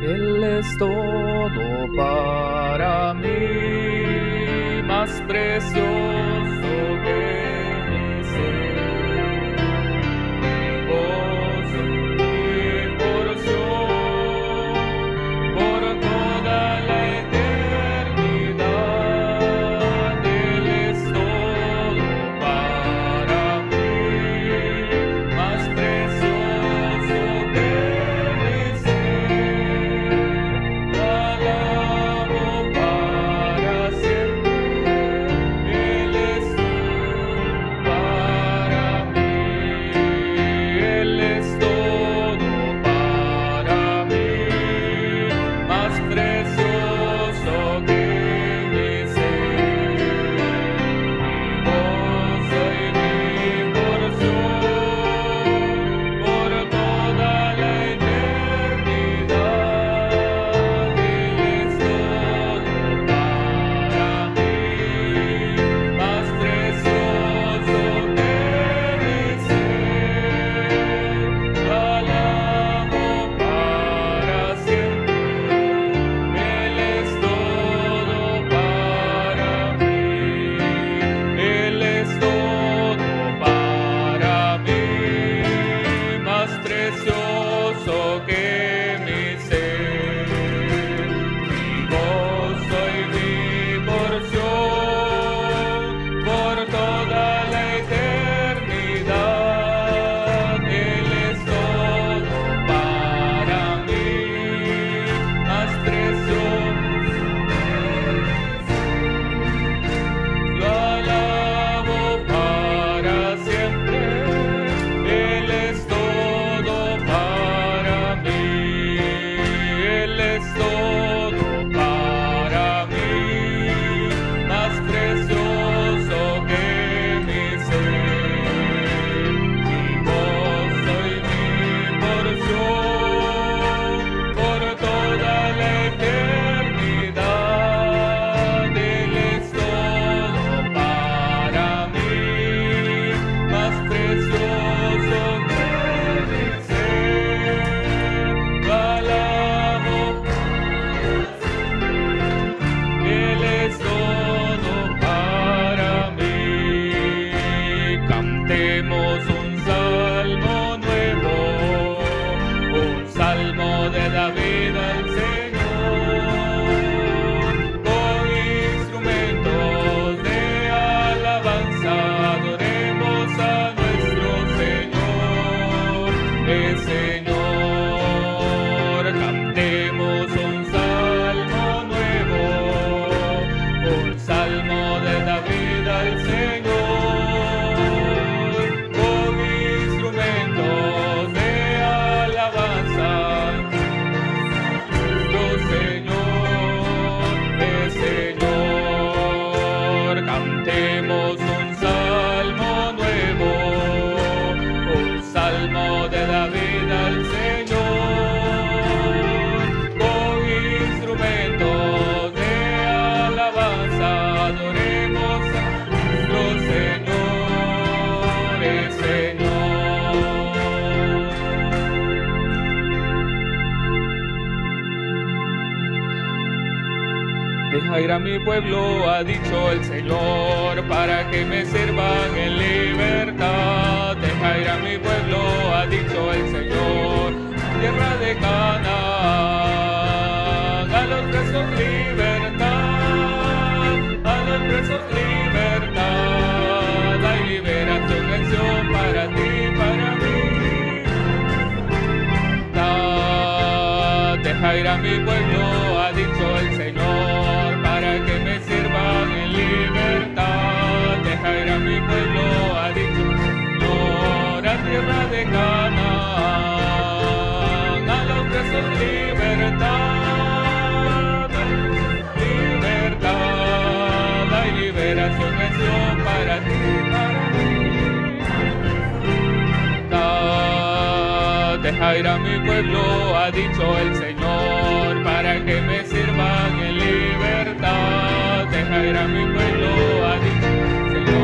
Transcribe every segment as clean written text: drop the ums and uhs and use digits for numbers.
Él es todo para mí, más precioso que mi ser. Mi gozo, mi porción, por toda la eternidad. Él es todo para mí, más precioso que mi ser. Alabo para siempre, Él es todo para mí, Él es todo para mí, más precioso que mi ser. Mi gozo y mi porción, por toda la eternidad. Él es todo para mí, más precioso que mi ser. Alabo para siempre, Él es todo para mí, Él es todo para mí, más precioso que mi ser. Mi gozo y mi porción, por toda la eternidad. Él es todo para mí, más precioso. Lo alabo para siempre, Él es todo para mí, Él es todo para mí, más precioso que mi ser. Mi gozo y mi porción, por toda la eternidad. Él es todo para mí, más precioso que mi ser. Lo alabo Él es todo para mí. Cantemos un salmo nuevo, un salmo de David al Señor, con instrumentos de alabanza. Adoremos a nuestro Señor, el Señor. Cantemos un salmo nuevo, un salmo de David al Señor, con instrumentos de alabanza. Nuestro Señor, el Señor. Cantemos un salmo nuevo, un salmo de David al Señor, con instrumentos de alabanza. Adoremos a nuestro Señor, el Señor. Deja ir a mi pueblo, ha dicho el Señor, para que me sirvan en libertad. Deja ir a mi pueblo, ha dicho el Señor, tierra de Canaán. A los presos libertad, a los presos libertad. Hay liberación, acción para ti, para mí. Deja ir a mi pueblo, ha dicho el Señor, para que me sirvan en libertad. Deja ir a mi pueblo, ha dicho el Señor, a tierra de Canaán. A los presos libertad, libertad. Hay liberación, acción para ti, para mí. Deja ir a mi pueblo, ha dicho el Señor, para que me sirvan en libertad. Deja ir a mi pueblo, ha dicho el Señor.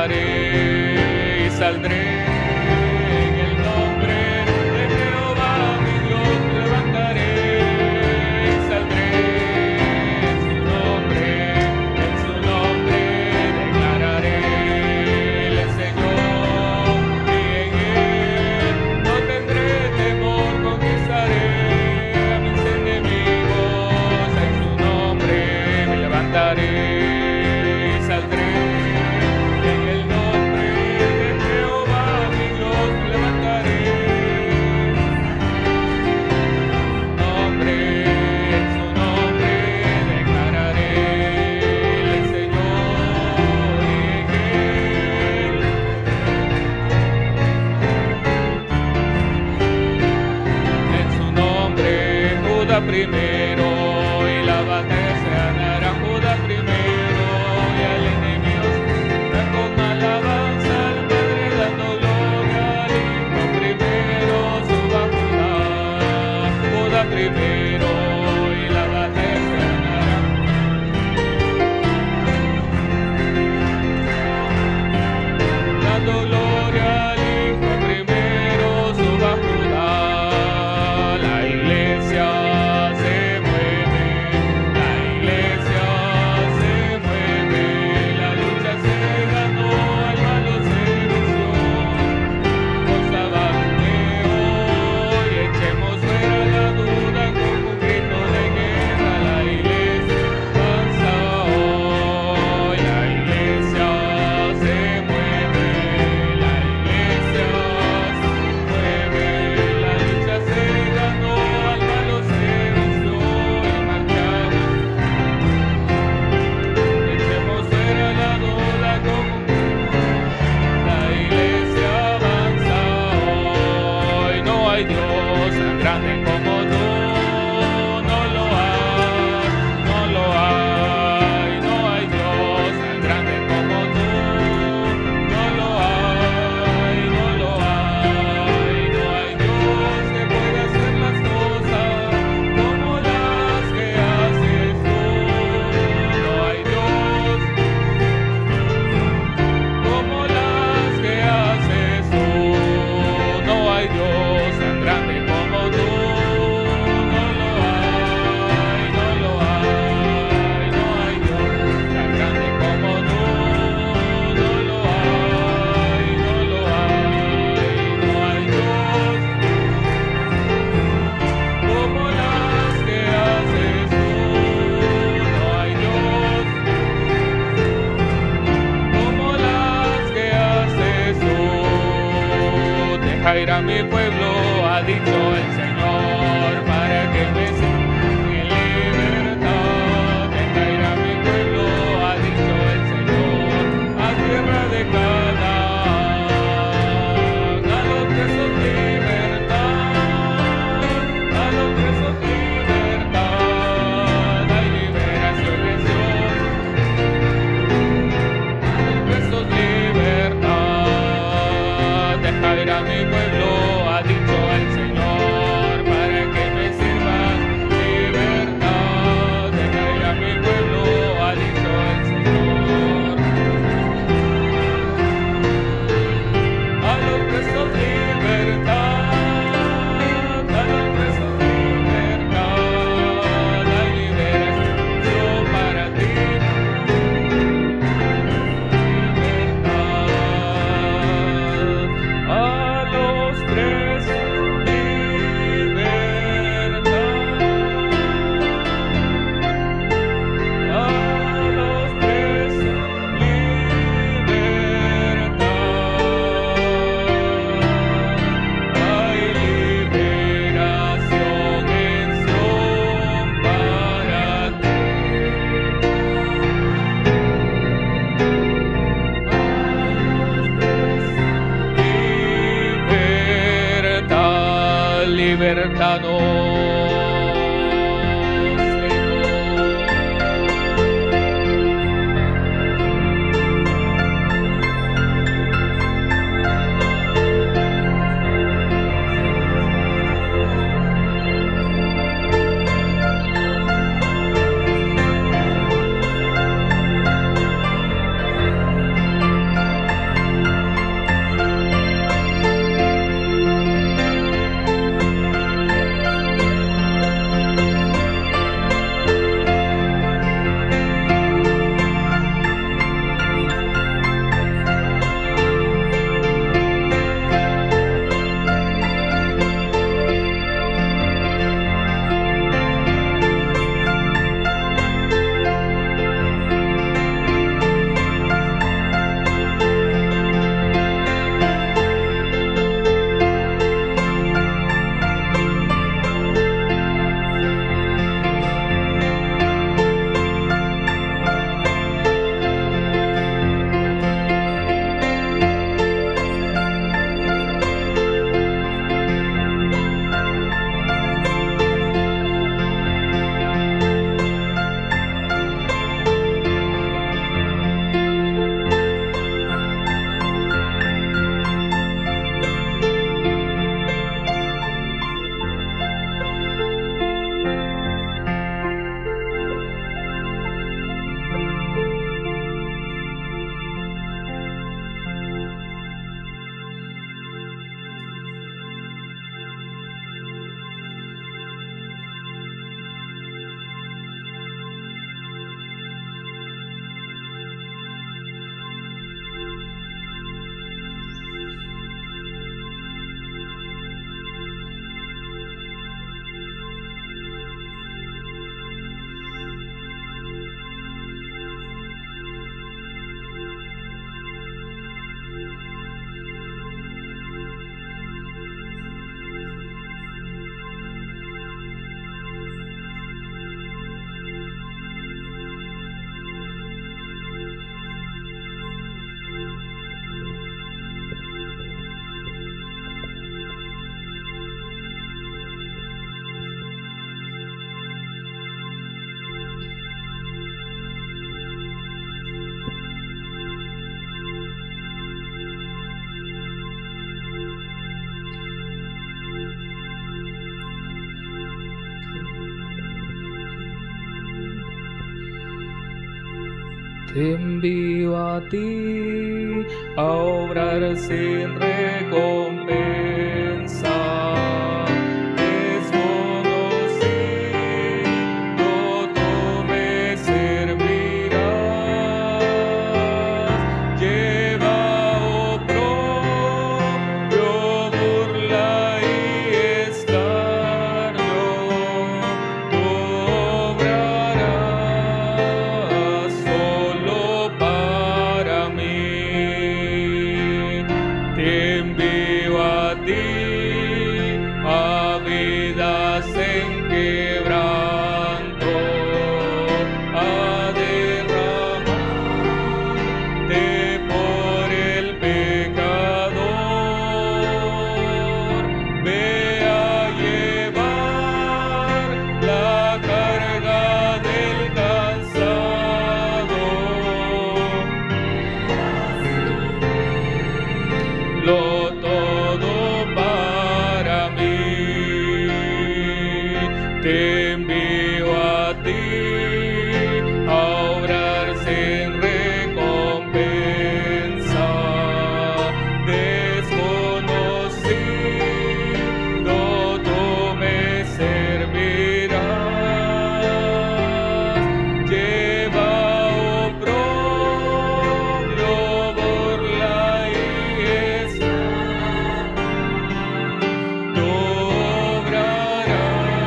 levantaré y saldré. En el nombre de Jehová mi Dios me levantaré y saldré. En su nombre declararé el Señor, y en él no tendré temor, conquistaré a mis enemigos. En su nombre me levantaré y saldré. En el nombre de Jehová mi Dios me levantaré. En su nombre declararé el Señor, y en él en su nombre Judá primero, y la batalla se ganará Judá primero, y al enemigo será con alabanza al Padre dando gloria al Hijo primero, suba Judá primero, y la batalla se ganará. Dando gloria al Hijo primero, suba Judá. La iglesia se mueve, la iglesia se mueve, la lucha se ganó, al malo se venció. Por sabateo y echemos fuera la duda con un grito de guerra. La iglesia avanza hoy, la iglesia se mueve, la iglesia se mueve, la lucha se ganó, al malo se venció, y marchamos. Echemos fuera la duda con un la iglesia avanza hoy. No hay Dios tan grande como tú, no lo hay, no lo hay. No hay Dios tan grande como tú, no lo hay, no lo hay. No hay Dios que pueda hacer las cosas como las que haces tú. No hay Dios como las que haces tú. No hay Dios tan grande como tú, no lo hay, no lo hay. No hay Dios tan grande como tú, no lo hay, no lo hay. No hay Dios como las que haces tú. No hay Dios como las que haces tú. Deja ir a mi pueblo, ha dicho el Señor, para que me sirvan en libertad. Deja ir a mi pueblo, ha dicho el Señor, a tierra de Canaán. A los presos libertad, a los presos libertad. Hay liberación en Sion, a los presos libertad. Deja ir a mi pueblo, ha dicho el Señor, para que me sirvan libertad. Deja ir a mi pueblo, ha dicho el Señor. A los presos libertad, a los presos libertad. Hay liberación para ti. Libertad. A los presos libertad. A los presos libertad. Hay liberación en Sion para ti. Libertad, libertanos, Te envío a ti a obrar sin recompensa. Desconocido tú me servirás. Lleva oprobio, burla y escarnio. Tú obrarás solo para mí. Te envío a ti a vidas en quebranto, a derramarte por el pecador. Ve a llevar la carga del cansado, lo todo para mí. Te envío a ti a obrar sin recompensa. Desconocido tú me servirás. Lleva oprobio, burla y escarnio. Tú obrarás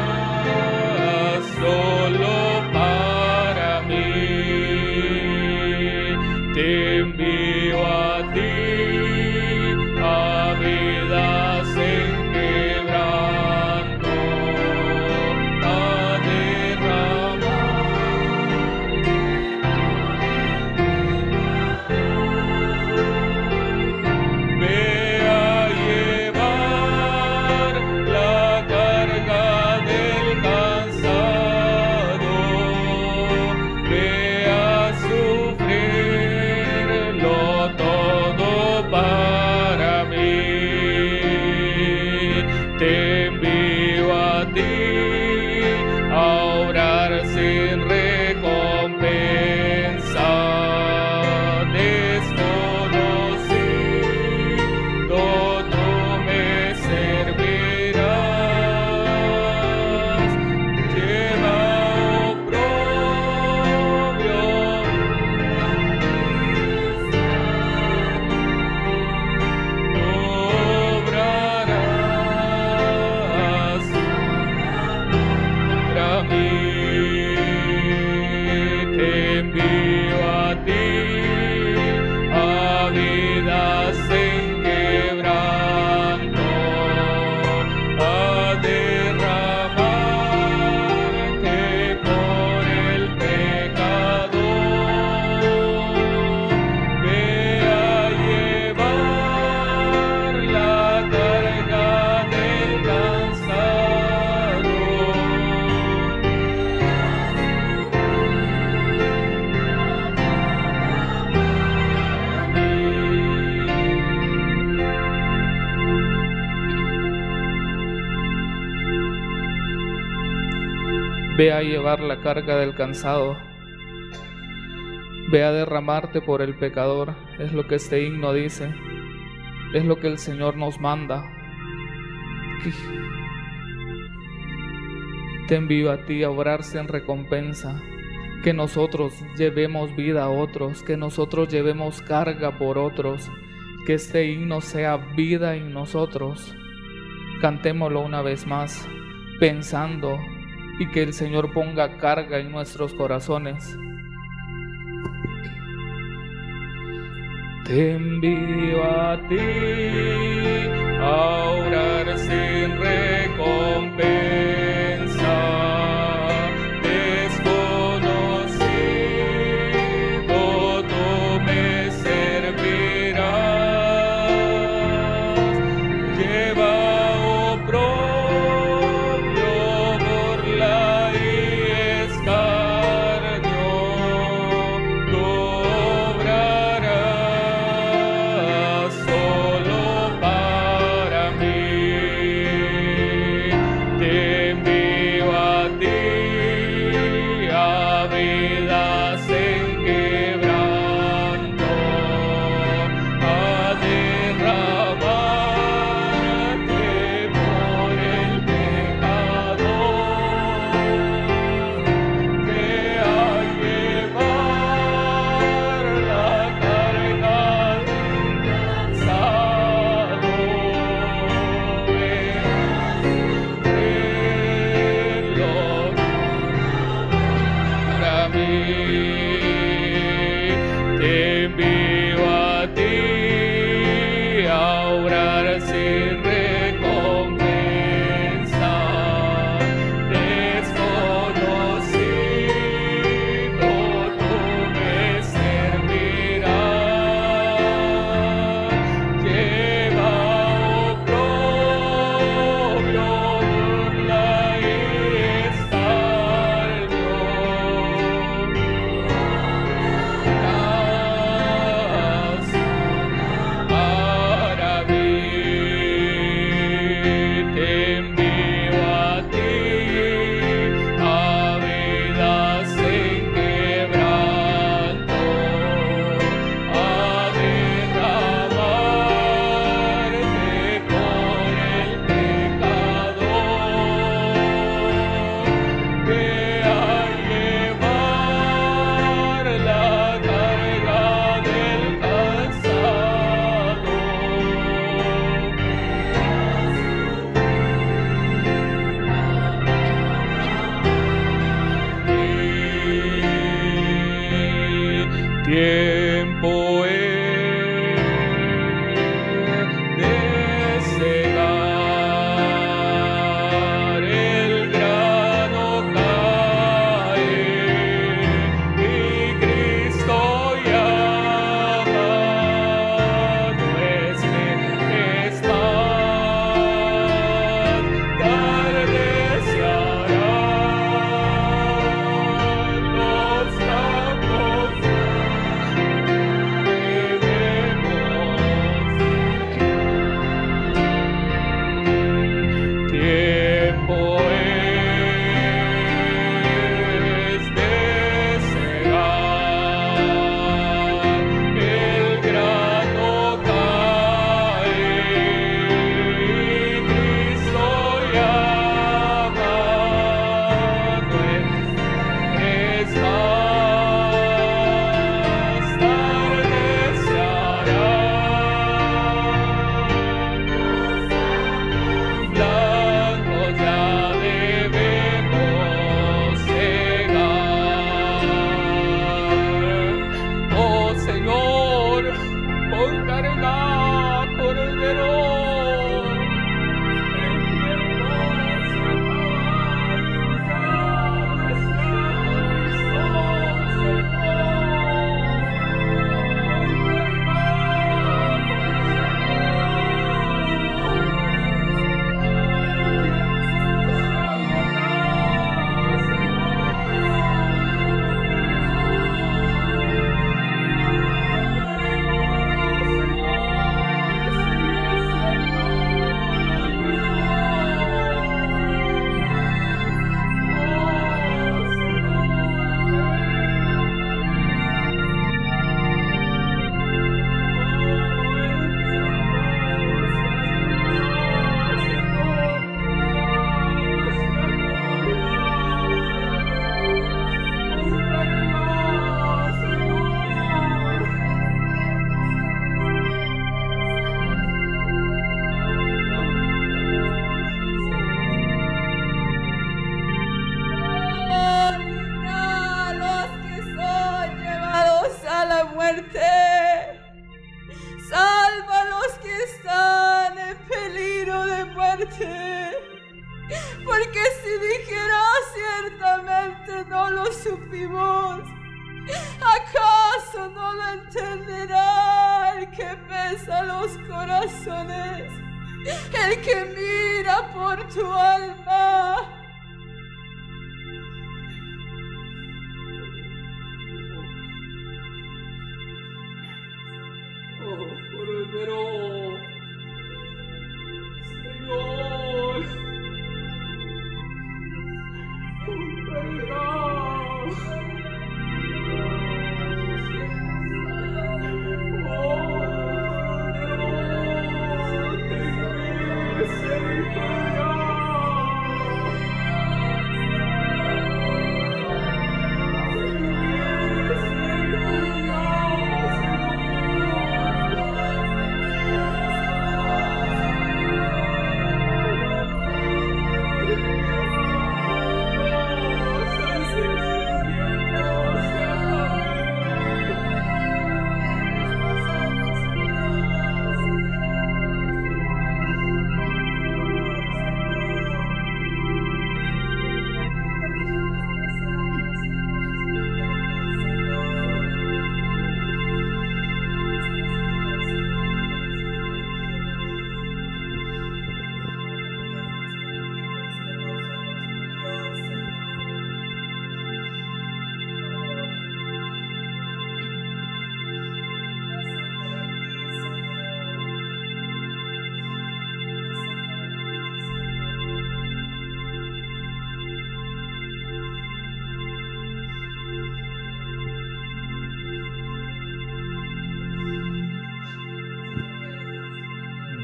solo para mí. Te envío a ti a vidas en quebranto, a derramar. Ve a llevar la carga del cansado. Ve a sufrirlo todo para mí. Te envío a ti a obrar sin recompensa. Desconocido tú me servirás. Lleva oprobio, tú obrarás para mí. Te envío a ti a vidas en quebranto, a derramarte por el pecador. Ve a llevar la carga del cansado. Ve a llevar la carga del cansado. Ve a derramarte por el pecador. Es lo que este himno dice. Es lo que el Señor nos manda. Te envío a ti a obrar sin recompensa. Que nosotros llevemos vida a otros, que nosotros llevemos carga por otros, que este himno sea vida en nosotros. Cantémoslo una vez más, pensando y que el Señor ponga carga en nuestros corazones. Te envío a ti a orar sin recompensa. Desconocido tú me servirás. Lleva oprobio, burla y escarnio. Tú obrarás solo para mí. Te muerte. Salva a los que están en peligro de muerte. Porque si dijera ciertamente no lo supimos, ¿acaso no lo entenderá el que pesa los corazones, el que mira por tu alma? Cordero, Señor, con verdad. Oh, Dios, ten misericordia.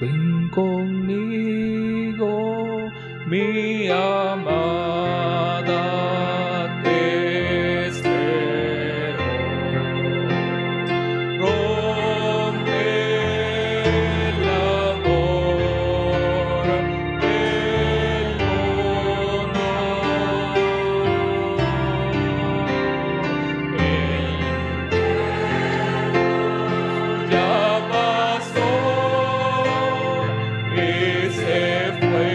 Ven conmigo, mi amada, te espero. Rompe el amor, el honor. Ya pasó. Y se fue.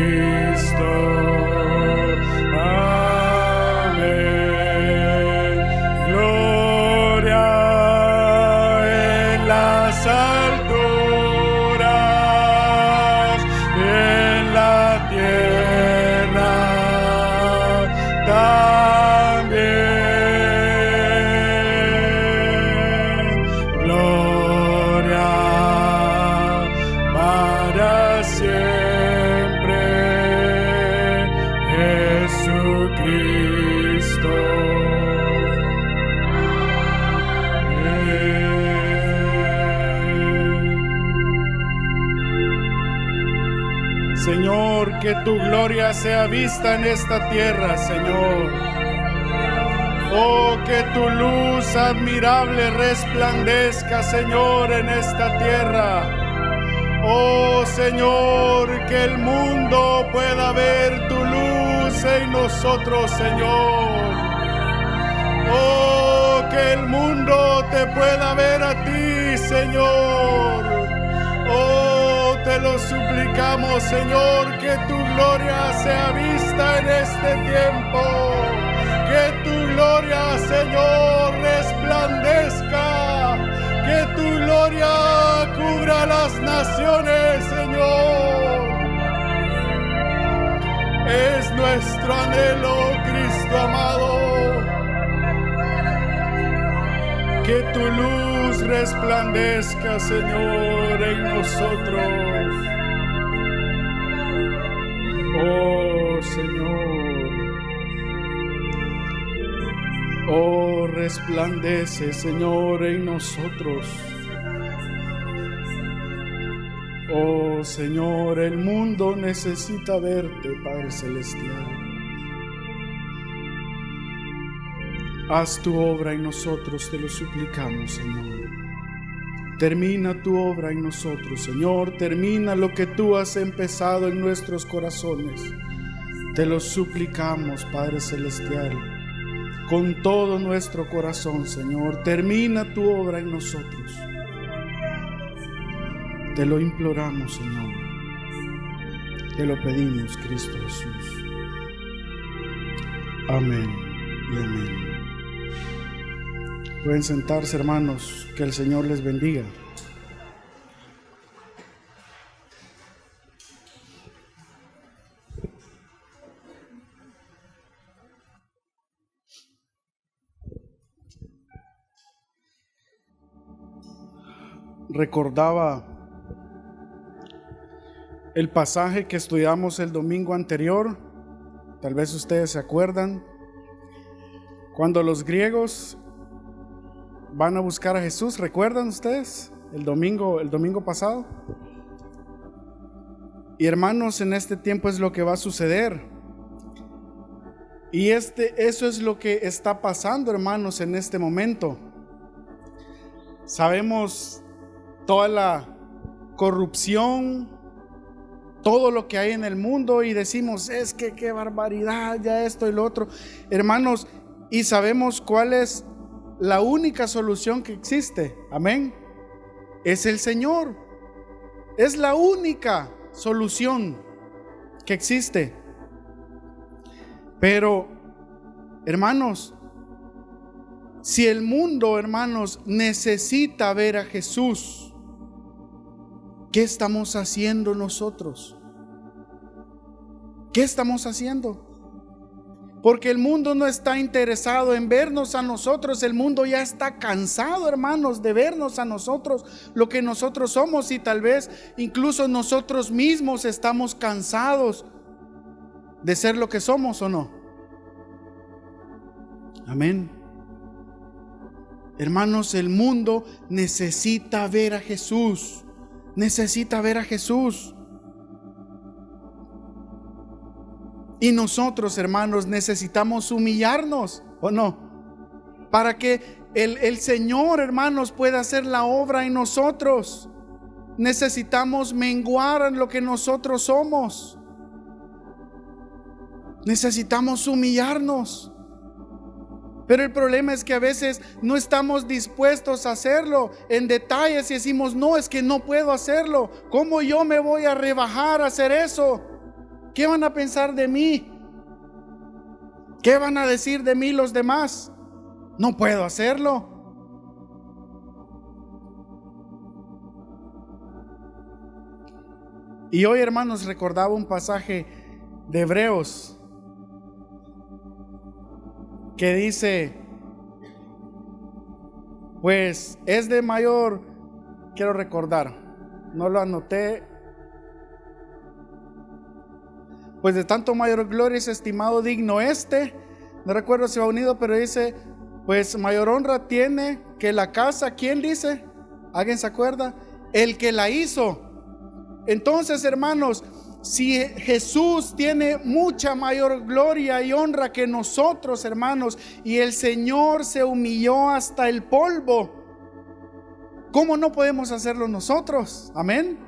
Jesucristo. Amén. Gloria en las alturas, en la tierra también. Gloria para siempre, Jesucristo. Señor, que tu gloria sea vista en esta tierra, Señor. Oh, que tu luz admirable resplandezca, Señor, en esta tierra. Oh, Señor, que el mundo pueda ver tu luz en nosotros, Señor. Oh, que el mundo te pueda ver a ti, Señor. Oh, te lo suplicamos, Señor, que tu gloria sea vista en este tiempo. Que tu gloria, Señor, resplandezca. Que tu gloria cubra las naciones, Señor. Es nuestro anhelo, Cristo amado. Que tu luz resplandezca, Señor, en nosotros. Oh, Señor. Oh, resplandece, Señor, en nosotros. Oh, Señor, el mundo necesita verte, Padre Celestial. Haz tu obra en nosotros, te lo suplicamos, Señor. Termina tu obra en nosotros, Señor. Termina lo que tú has empezado en nuestros corazones. Te lo suplicamos, Padre Celestial. Con todo nuestro corazón, Señor, termina tu obra en nosotros. Te lo imploramos, Señor. Te lo pedimos, Cristo Jesús. Amén y amén. Pueden sentarse, hermanos. Que el Señor les bendiga. Recordaba el pasaje que estudiamos el domingo anterior. Tal vez ustedes se acuerdan, cuando los griegos van a buscar a Jesús. ¿Recuerdan ustedes el domingo pasado? Y hermanos, en este tiempo es lo que va a suceder. Y eso es lo que está pasando, hermanos, en este momento. Sabemos toda la corrupción, todo lo que hay en el mundo, y decimos, es que qué barbaridad, ya esto y lo otro, hermanos, y sabemos cuál es la única solución que existe. Amén. Es el Señor. Es la única solución que existe. Pero, hermanos, si el mundo, hermanos, necesita ver a Jesús, ¿qué estamos haciendo nosotros? ¿Qué estamos haciendo? Porque el mundo no está interesado en vernos a nosotros. El mundo ya está cansado, hermanos, de vernos a nosotros, lo que nosotros somos, y tal vez incluso nosotros mismos estamos cansados de ser lo que somos, ¿o no? Amén. Hermanos, el mundo necesita ver a Jesús. Necesita ver a Jesús. Y nosotros, hermanos, necesitamos humillarnos, ¿o no? Para que el Señor, hermanos, pueda hacer la obra en nosotros. Necesitamos menguar en lo que nosotros somos. Necesitamos humillarnos. Pero el problema es que a veces no estamos dispuestos a hacerlo en detalles y decimos, no, es que no puedo hacerlo. ¿Cómo yo me voy a rebajar a hacer eso? ¿Qué van a pensar de mí? ¿Qué van a decir de mí los demás? No puedo hacerlo. Y hoy, hermanos, recordaba un pasaje de Hebreos que dice, pues es de mayor, quiero recordar, no lo anoté, pues de tanto mayor gloria es estimado digno no recuerdo si va unido, pero dice, pues mayor honra tiene que la casa, ¿quién dice? ¿Alguien se acuerda? El que la hizo. Entonces, hermanos, si Jesús tiene mucha mayor gloria y honra que nosotros, hermanos, y el Señor se humilló hasta el polvo, ¿cómo no podemos hacerlo nosotros? Amén.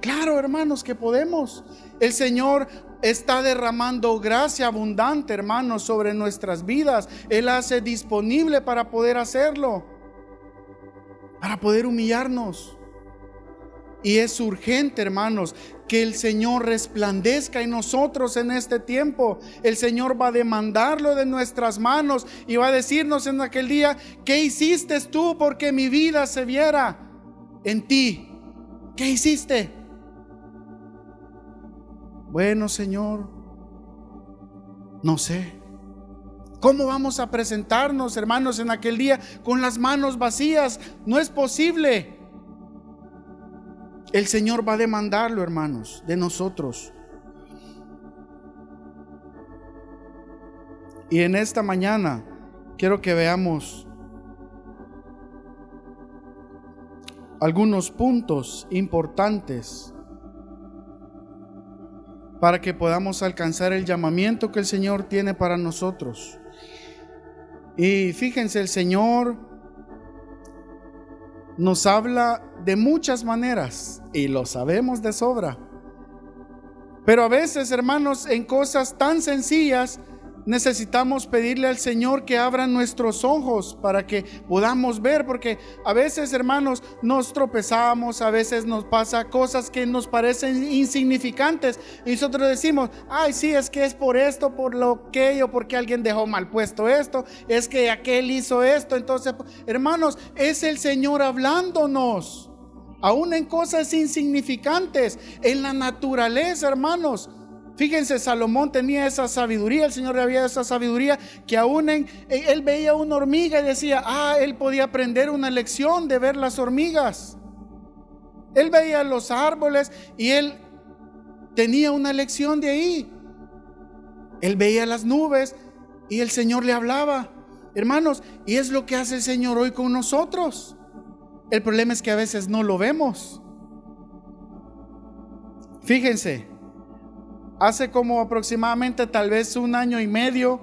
Claro, hermanos, que podemos. El Señor está derramando gracia abundante, hermanos, sobre nuestras vidas. Él hace disponible para poder hacerlo, para poder humillarnos. Y es urgente, hermanos, que el Señor resplandezca en nosotros en este tiempo. El Señor va a demandarlo de nuestras manos y va a decirnos en aquel día, ¿qué hiciste tú porque mi vida se viera en ti? ¿Qué hiciste? Bueno, Señor, no sé. ¿Cómo vamos a presentarnos, hermanos, en aquel día con las manos vacías? No es posible. El Señor va a demandarlo, hermanos, de nosotros. Y en esta mañana quiero que veamos algunos puntos importantes para que podamos alcanzar el llamamiento que el Señor tiene para nosotros. Y fíjense, el Señor nos habla de muchas maneras y lo sabemos de sobra. Pero a veces, hermanos, en cosas tan sencillas necesitamos pedirle al Señor que abra nuestros ojos para que podamos ver, porque a veces, hermanos, nos tropezamos, a veces nos pasa cosas que nos parecen insignificantes y nosotros decimos, ay, sí, es que es por esto, por lo aquello, porque alguien dejó mal puesto esto, es que aquel hizo esto. Entonces, hermanos, es el Señor hablándonos, aún en cosas insignificantes, en la naturaleza, hermanos. Fíjense, Salomón tenía esa sabiduría, el Señor le había dado esa sabiduría que aún él veía una hormiga y decía, él podía aprender una lección de ver las hormigas. Él veía los árboles y él tenía una lección de ahí. Él veía las nubes y el Señor le hablaba. Hermanos, y es lo que hace el Señor hoy con nosotros. El problema es que a veces no lo vemos. Fíjense. Hace como aproximadamente tal vez 1 año y medio,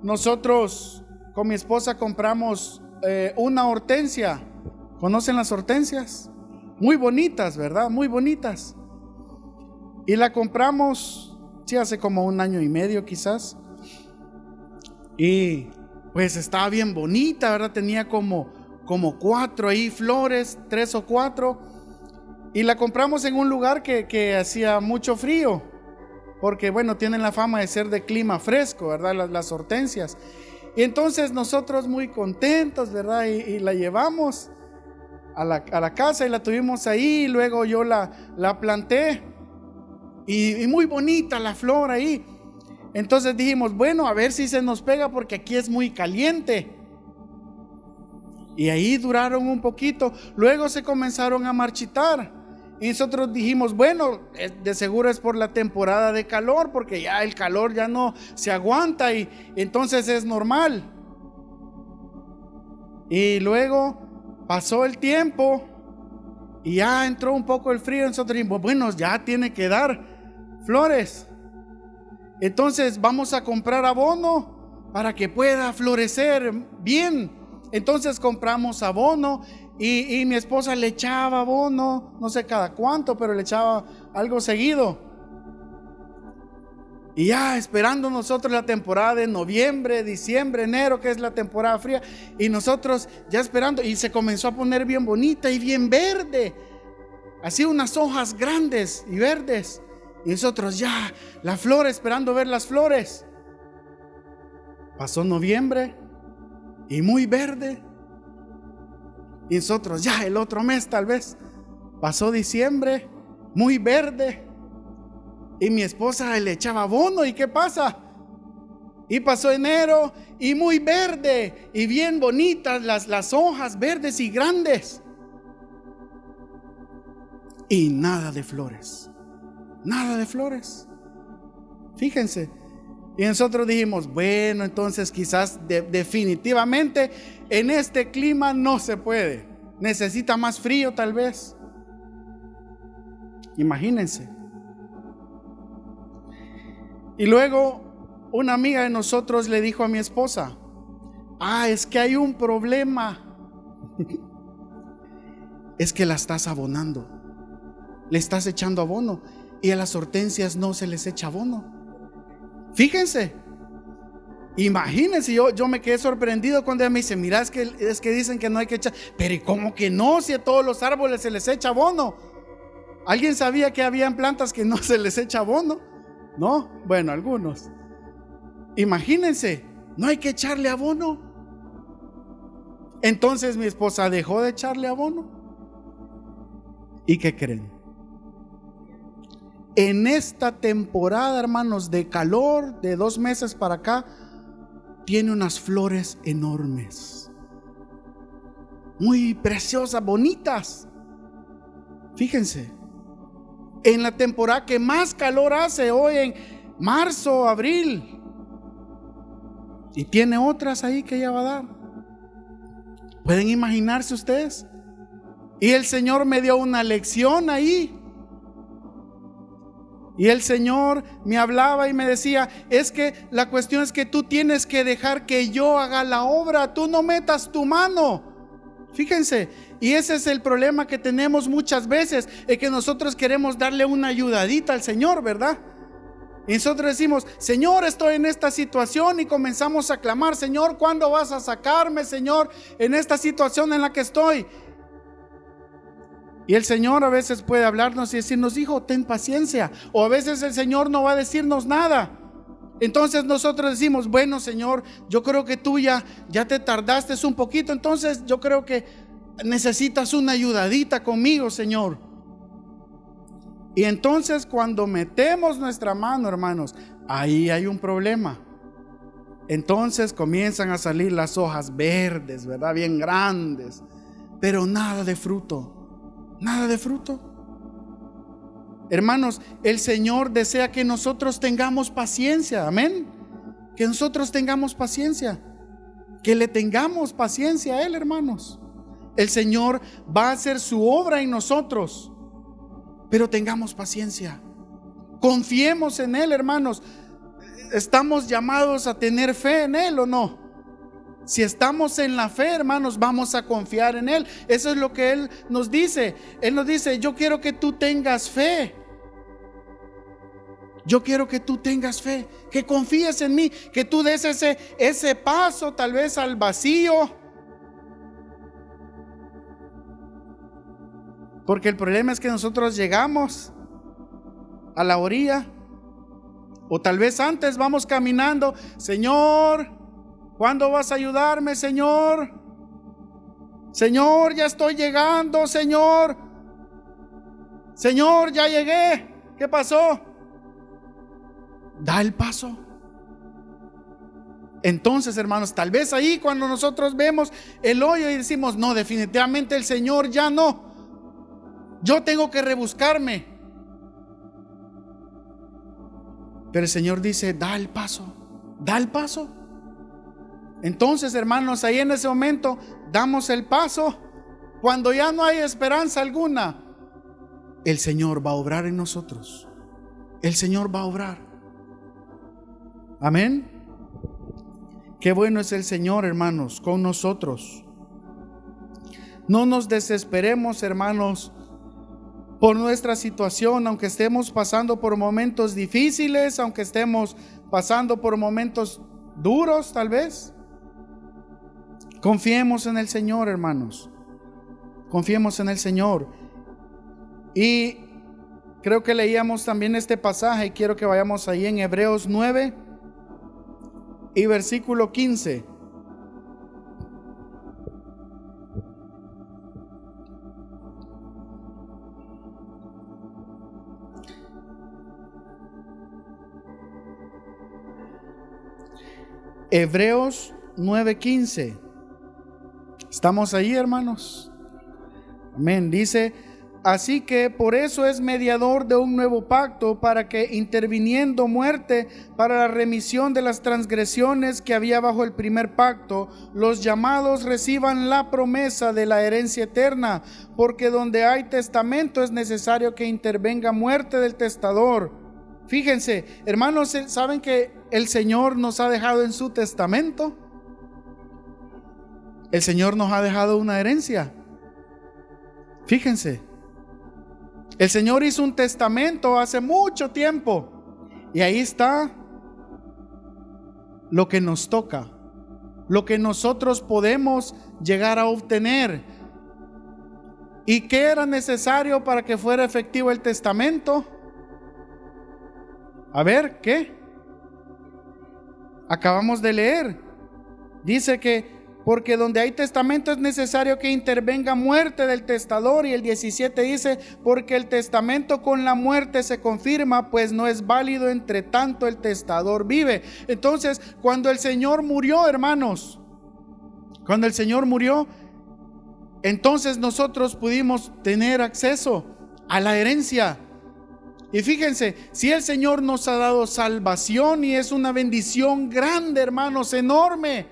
nosotros con mi esposa compramos una hortensia. ¿Conocen las hortensias? Muy bonitas, ¿verdad? Muy bonitas. Y la compramos, sí, hace como 1 año y medio quizás. Y pues estaba bien bonita, ¿verdad? Tenía como 4 ahí flores, 3 o 4. Y la compramos en un lugar que hacía mucho frío. Porque bueno, tienen la fama de ser de clima fresco, ¿verdad? Las hortensias. Y entonces nosotros muy contentos, ¿verdad? Y la llevamos a la casa y la tuvimos ahí. Y luego yo la planté. Y muy bonita la flor ahí. Entonces dijimos, bueno, a ver si se nos pega porque aquí es muy caliente. Y ahí duraron un poquito. Luego se comenzaron a marchitar. Y nosotros dijimos, bueno, de seguro es por la temporada de calor, porque ya el calor ya no se aguanta y entonces es normal. Y luego pasó el tiempo y ya entró un poco el frío. Nosotros dijimos, bueno, ya tiene que dar flores. Entonces vamos a comprar abono para que pueda florecer bien. Entonces compramos abono. Y mi esposa le echaba abono, no sé cada cuánto, pero le echaba algo seguido. Y ya esperando nosotros la temporada de noviembre, diciembre, enero, que es la temporada fría, y nosotros ya esperando, y se comenzó a poner bien bonita y bien verde, así unas hojas grandes y verdes, y nosotros ya la flor, esperando ver las flores. Pasó noviembre y muy verde, y nosotros ya el otro mes tal vez. Pasó diciembre, muy verde, y mi esposa le echaba abono. ¿Y qué pasa? Y pasó enero y muy verde y bien bonitas las hojas verdes y grandes. Y nada de flores. Nada de flores. Fíjense. Y nosotros dijimos, bueno, entonces quizás definitivamente en este clima no se puede. Necesita más frío tal vez. Imagínense. Y luego una amiga de nosotros le dijo a mi esposa, es que hay un problema. Es que la estás abonando, le estás echando abono, y a las hortensias no se les echa abono. Fíjense, imagínense, yo me quedé sorprendido cuando ella me dice, mira, es que dicen que no hay que echar. Pero ¿y cómo que no? Si a todos los árboles se les echa abono. ¿Alguien sabía que habían plantas que no se les echa abono? ¿No? Bueno, algunos. Imagínense, no hay que echarle abono. Entonces mi esposa dejó de echarle abono. ¿Y qué creen? En esta temporada, hermanos, de calor, de 2 meses para acá, tiene unas flores enormes, muy preciosas, bonitas. Fíjense, en la temporada que más calor hace, hoy en marzo, abril, y tiene otras ahí que ya va a dar. ¿Pueden imaginarse ustedes? Y el Señor me dio una lección ahí. Y el Señor me hablaba y me decía, es que la cuestión es que tú tienes que dejar que yo haga la obra, tú no metas tu mano. Fíjense, y ese es el problema que tenemos muchas veces, es que nosotros queremos darle una ayudadita al Señor, ¿verdad? Y nosotros decimos, Señor, estoy en esta situación, y comenzamos a clamar, Señor, ¿cuándo vas a sacarme, Señor, en esta situación en la que estoy? Y el Señor a veces puede hablarnos y decirnos, hijo, ten paciencia. O a veces el Señor no va a decirnos nada. Entonces nosotros decimos, bueno, Señor, yo creo que tú ya te tardaste un poquito, entonces yo creo que necesitas una ayudadita conmigo, Señor. Y entonces cuando metemos nuestra mano, hermanos, ahí hay un problema. Entonces comienzan a salir las hojas verdes, ¿verdad? Bien grandes, pero nada de fruto. Nada de fruto. Hermanos, el Señor desea que nosotros tengamos paciencia, amén. Que nosotros tengamos paciencia, que le tengamos paciencia a Él, hermanos. El Señor va a hacer su obra en nosotros, pero tengamos paciencia. Confiemos en Él, hermanos. ¿Estamos llamados a tener fe en Él o no? Si estamos en la fe, hermanos, vamos a confiar en Él. Eso es lo que Él nos dice. Él nos dice, yo quiero que tú tengas fe. Yo quiero que tú tengas fe, que confíes en mí, que tú des ese paso tal vez al vacío. Porque el problema es que nosotros llegamos a la orilla, o tal vez antes vamos caminando, Señor, ¿cuándo vas a ayudarme, Señor? Señor, ya estoy llegando, Señor. Señor, ya llegué. ¿Qué pasó? Da el paso. Entonces, hermanos, tal vez ahí cuando nosotros vemos el hoyo y decimos, no, definitivamente el Señor ya no. Yo tengo que rebuscarme. Pero el Señor dice, da el paso. Da el paso. Entonces, hermanos, ahí en ese momento damos el paso. Cuando ya no hay esperanza alguna, el Señor va a obrar en nosotros. El Señor va a obrar. Amén. Qué bueno es el Señor, hermanos, con nosotros. No nos desesperemos, hermanos, por nuestra situación, aunque estemos pasando por momentos difíciles, aunque estemos pasando por momentos duros tal vez. Confiemos en el Señor, hermanos. Confiemos en el Señor. Y creo que leíamos también este pasaje y quiero que vayamos ahí en Hebreos 9 y versículo 15. Hebreos 9:15. ¿Estamos ahí, hermanos? Amén. Dice: así que por eso es mediador de un nuevo pacto, para que, interviniendo muerte para la remisión de las transgresiones que había bajo el primer pacto, los llamados reciban la promesa de la herencia eterna, porque donde hay testamento es necesario que intervenga muerte del testador. Fíjense, hermanos, ¿saben que el Señor nos ha dejado en su testamento? El Señor nos ha dejado una herencia. Fíjense, el Señor hizo un testamento hace mucho tiempo y ahí está lo que nos toca, lo que nosotros podemos llegar a obtener. ¿Y qué era necesario para que fuera efectivo el testamento? A ver, ¿qué? Acabamos de leer. Dice que porque donde hay testamento es necesario que intervenga muerte del testador. Y el 17 dice: porque el testamento con la muerte se confirma, pues no es válido entre tanto el testador vive. Entonces, cuando el Señor murió, hermanos, cuando el Señor murió, entonces nosotros pudimos tener acceso a la herencia. Y fíjense, si el Señor nos ha dado salvación, y es una bendición grande, hermanos, enorme.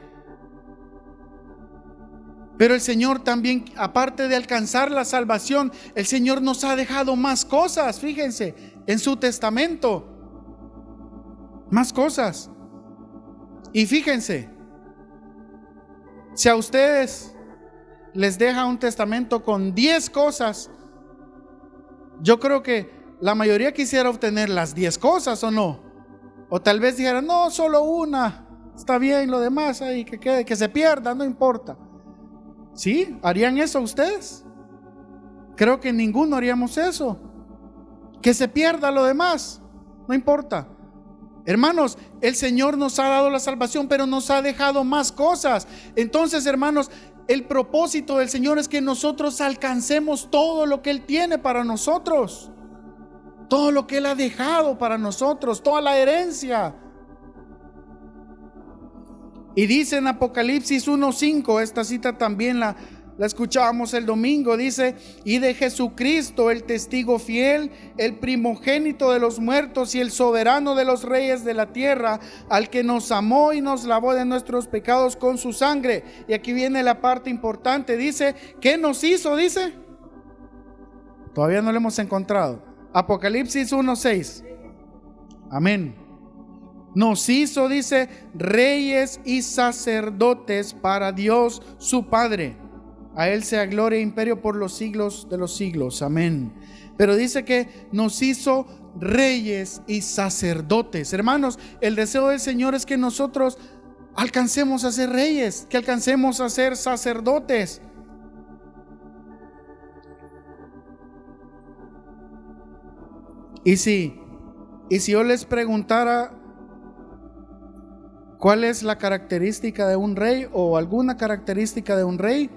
Pero el Señor también, aparte de alcanzar la salvación, el Señor nos ha dejado más cosas, fíjense, en su testamento. Más cosas. Y fíjense, si a ustedes les deja un testamento con 10 cosas, yo creo que la mayoría quisiera obtener las 10 cosas, ¿o no? O tal vez dijera: no, solo una, está bien, lo demás ahí que quede, que se pierda, no importa. ¿Sí? ¿Harían eso ustedes? Creo que ninguno haríamos eso. Que se pierda lo demás, no importa. Hermanos, el Señor nos ha dado la salvación, pero nos ha dejado más cosas. Entonces, hermanos, el propósito del Señor es que nosotros alcancemos todo lo que Él tiene para nosotros, todo lo que Él ha dejado para nosotros, toda la herencia. Y dice en Apocalipsis 1:5, esta cita también la escuchábamos el domingo, dice: y de Jesucristo, el testigo fiel, el primogénito de los muertos y el soberano de los reyes de la tierra, al que nos amó y nos lavó de nuestros pecados con su sangre. Y aquí viene la parte importante, dice: ¿qué nos hizo? Dice, todavía no lo hemos encontrado. Apocalipsis 1:6. Amén. Nos hizo, dice, reyes y sacerdotes para Dios su Padre. A Él sea gloria e imperio por los siglos de los siglos. Amén. Pero dice que nos hizo reyes y sacerdotes. Hermanos, el deseo del Señor es que nosotros alcancemos a ser reyes, que alcancemos a ser sacerdotes. Y si yo les preguntara ¿cuál es la característica de un rey o alguna característica de un rey?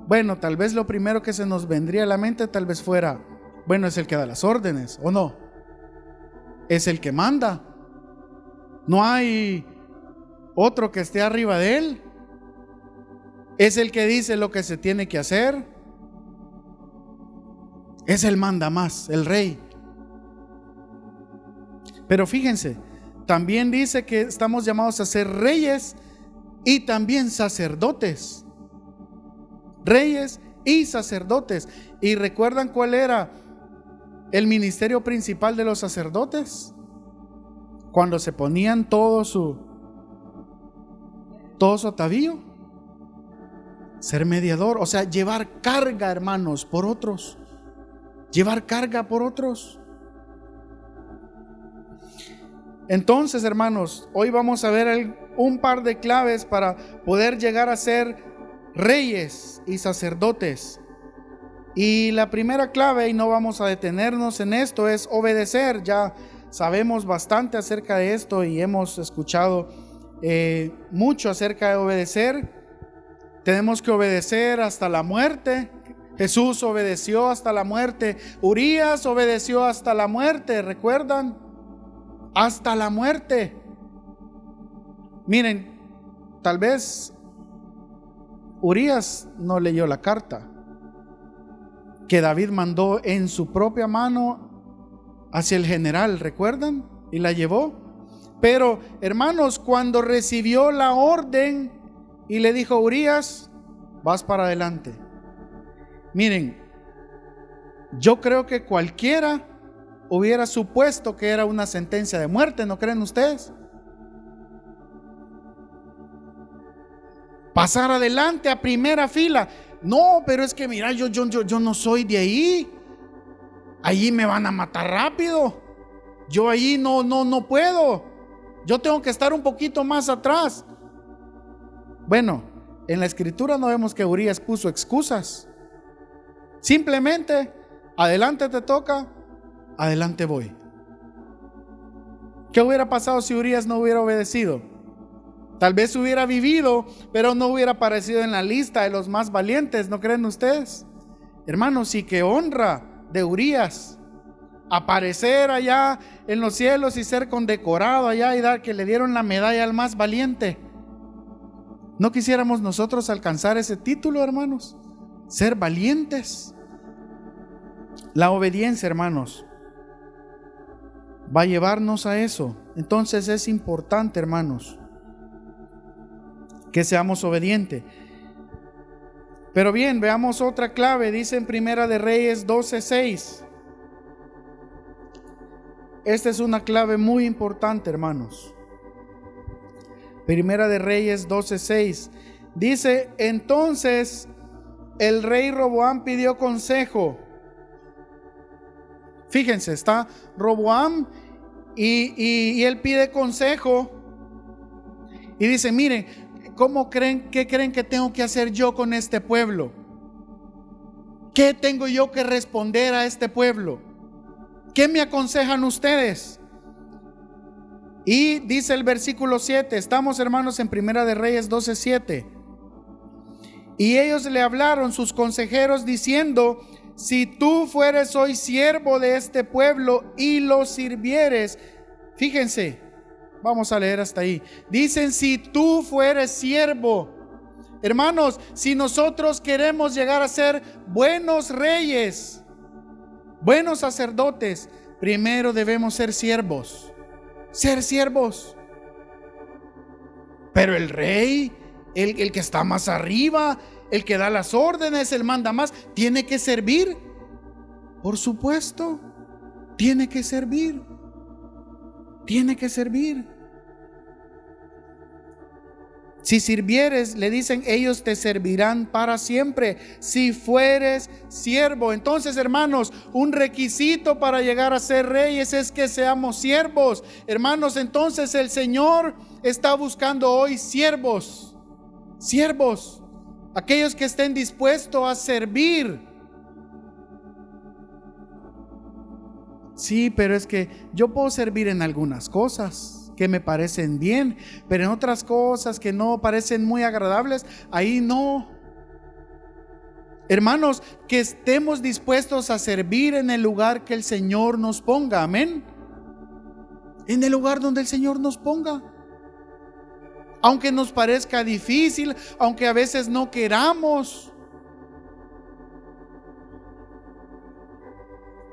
Bueno, tal vez lo primero que se nos vendría a la mente tal vez fuera: bueno, es el que da las órdenes, ¿o no? Es el que manda. No hay otro que esté arriba de él. Es el que dice lo que se tiene que hacer. Es el manda más, el rey. Pero fíjense, también dice que estamos llamados a ser reyes y también sacerdotes. Reyes y sacerdotes. ¿Y recuerdan cuál era el ministerio principal de los sacerdotes? Cuando se ponían todo su atavío. Ser mediador, o sea, llevar carga, hermanos, por otros. llevar carga por otros. Entonces, hermanos, hoy vamos a ver un par de claves para poder llegar a ser reyes y sacerdotes. Y la primera clave, y no vamos a detenernos en esto, es obedecer. Ya sabemos bastante acerca de esto y hemos escuchado mucho acerca de obedecer. Tenemos que obedecer hasta la muerte. Jesús obedeció hasta la muerte. Urías obedeció hasta la muerte, ¿recuerdan? Hasta la muerte. Miren, tal vez Urías no leyó la carta que David mandó en su propia mano hacia el general, ¿recuerdan? Y la llevó. Pero, hermanos, cuando recibió la orden y le dijo: Urías, vas para adelante. Miren, yo creo que cualquiera hubiera supuesto que era una sentencia de muerte, ¿no creen ustedes? Pasar adelante a primera fila. No, pero es que mira, yo no soy de ahí. Allí me van a matar rápido. Yo allí no puedo. Yo tengo que estar un poquito más atrás. Bueno, en la escritura no vemos que Urías puso excusas. Simplemente, adelante te toca, adelante voy. ¿Qué hubiera pasado si Urías no hubiera obedecido? Tal vez hubiera vivido, pero no hubiera aparecido en la lista de los más valientes, ¿no creen ustedes? Hermanos, sí, que honra de Urías aparecer allá en los cielos y ser condecorado allá y dar que le dieron la medalla al más valiente. ¿No quisiéramos nosotros alcanzar ese título, hermanos? Ser valientes. La obediencia, hermanos, va a llevarnos a eso. Entonces es importante, hermanos, que seamos obedientes. Pero bien, veamos otra clave. Dice en Primera de Reyes 12:6. Esta es una clave muy importante, hermanos. Primera de Reyes 12:6. Dice: entonces el rey Roboam pidió consejo. Fíjense, está Roboam y él pide consejo. Y dice: miren, ¿qué creen que tengo que hacer yo con este pueblo? ¿Qué tengo yo que responder a este pueblo? ¿Qué me aconsejan ustedes? Y dice el versículo 7, estamos, hermanos, en Primera de Reyes 12:7. Y ellos le hablaron, sus consejeros, diciendo: si tú fueres hoy siervo de este pueblo y lo sirvieres. Fíjense, vamos a leer hasta ahí. Dicen: si tú fueres siervo. Hermanos, si nosotros queremos llegar a ser buenos reyes, buenos sacerdotes, primero debemos ser siervos. Ser siervos. Pero el rey, el que está más arriba, el que da las órdenes, el manda más, tiene que servir. Por supuesto, tiene que servir. Tiene que servir. Si sirvieres, le dicen, ellos te servirán para siempre. Si fueres siervo. Entonces, hermanos, un requisito para llegar a ser reyes es que seamos siervos. Hermanos, entonces el Señor está buscando hoy siervos. Siervos. Aquellos que estén dispuestos a servir. Sí, pero es que yo puedo servir en algunas cosas que me parecen bien, pero en otras cosas que no parecen muy agradables, ahí no. Hermanos, que estemos dispuestos a servir en el lugar que el Señor nos ponga, amén. En el lugar donde el Señor nos ponga. Aunque nos parezca difícil, aunque a veces no queramos,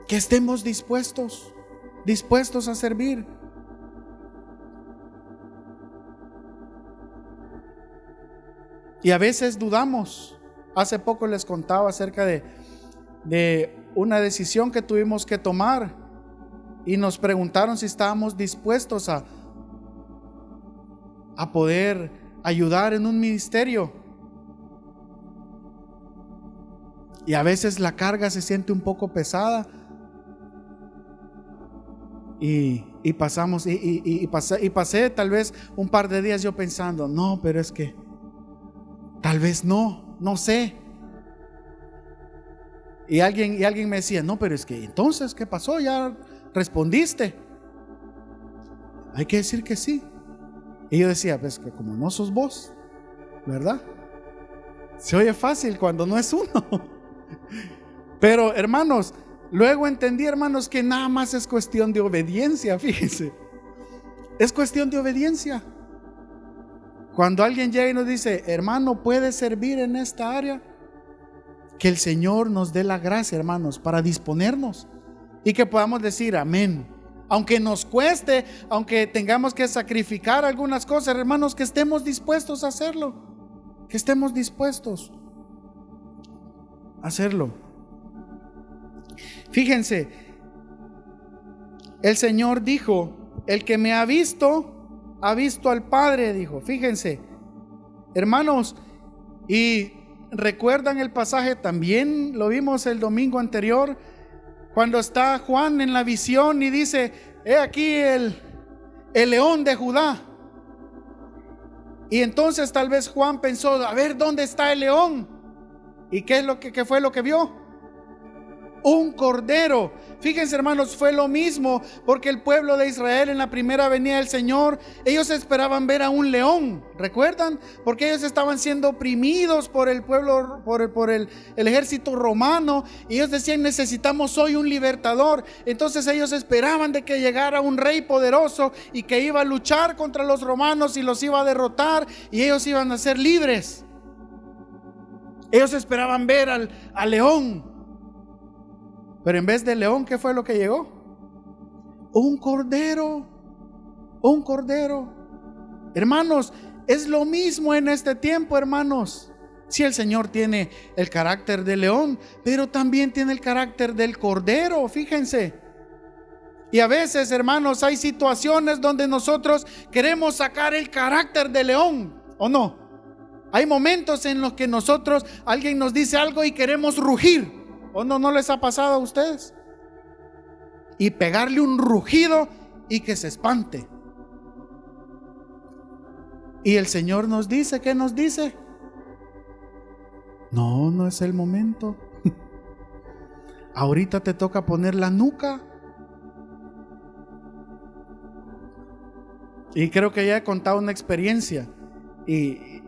que estemos dispuestos a servir. Y a veces dudamos. Hace poco les contaba acerca de una decisión que tuvimos que tomar y nos preguntaron si estábamos dispuestos a poder ayudar en un ministerio. Y a veces la carga se siente un poco pesada. Y pasamos, pasé tal vez un par de días yo pensando, no, pero es que tal vez no sé. Y alguien me decía, no, pero es que entonces, ¿qué pasó? Ya respondiste. Hay que decir que sí. Y yo decía, pues que como no sos vos, ¿verdad? Se oye fácil cuando no es uno. Pero hermanos, luego entendí, hermanos, que nada más es cuestión de obediencia, fíjense. Es cuestión de obediencia. Cuando alguien llega y nos dice, hermano, ¿puede servir en esta área? Que el Señor nos dé la gracia, hermanos, para disponernos y que podamos decir amén. Aunque nos cueste, aunque tengamos que sacrificar algunas cosas, hermanos, que estemos dispuestos a hacerlo. Que estemos dispuestos a hacerlo. Fíjense, el Señor dijo, el que me ha visto al Padre, dijo. Fíjense, hermanos, y recuerdan el pasaje, también lo vimos el domingo anterior, cuando está Juan en la visión y dice, he aquí el león de Judá. Y entonces tal vez Juan pensó, a ver, ¿dónde está el león? ¿Y qué fue lo que vio? Un cordero. Fíjense, hermanos, fue lo mismo, porque el pueblo de Israel en la primera venida del Señor, ellos esperaban ver a un león, ¿recuerdan? Porque ellos estaban siendo oprimidos por el pueblo, por el ejército romano, y ellos decían, necesitamos hoy un libertador. Entonces ellos esperaban de que llegara un rey poderoso y que iba a luchar contra los romanos y los iba a derrotar y ellos iban a ser libres. Ellos esperaban ver al león. Pero en vez del león, ¿qué fue lo que llegó? Un cordero. Un cordero. Hermanos, es lo mismo en este tiempo, hermanos. Si el Señor tiene el carácter del león, pero también tiene el carácter del cordero, fíjense. Y a veces, hermanos, hay situaciones donde nosotros queremos sacar el carácter del león, ¿o no? Hay momentos en los que alguien nos dice algo y queremos rugir. ¿O no les ha pasado a ustedes? Y pegarle un rugido y que se espante. Y el Señor nos dice, ¿qué nos dice? No es el momento. Ahorita te toca poner la nuca. Y creo que ya he contado una experiencia. Y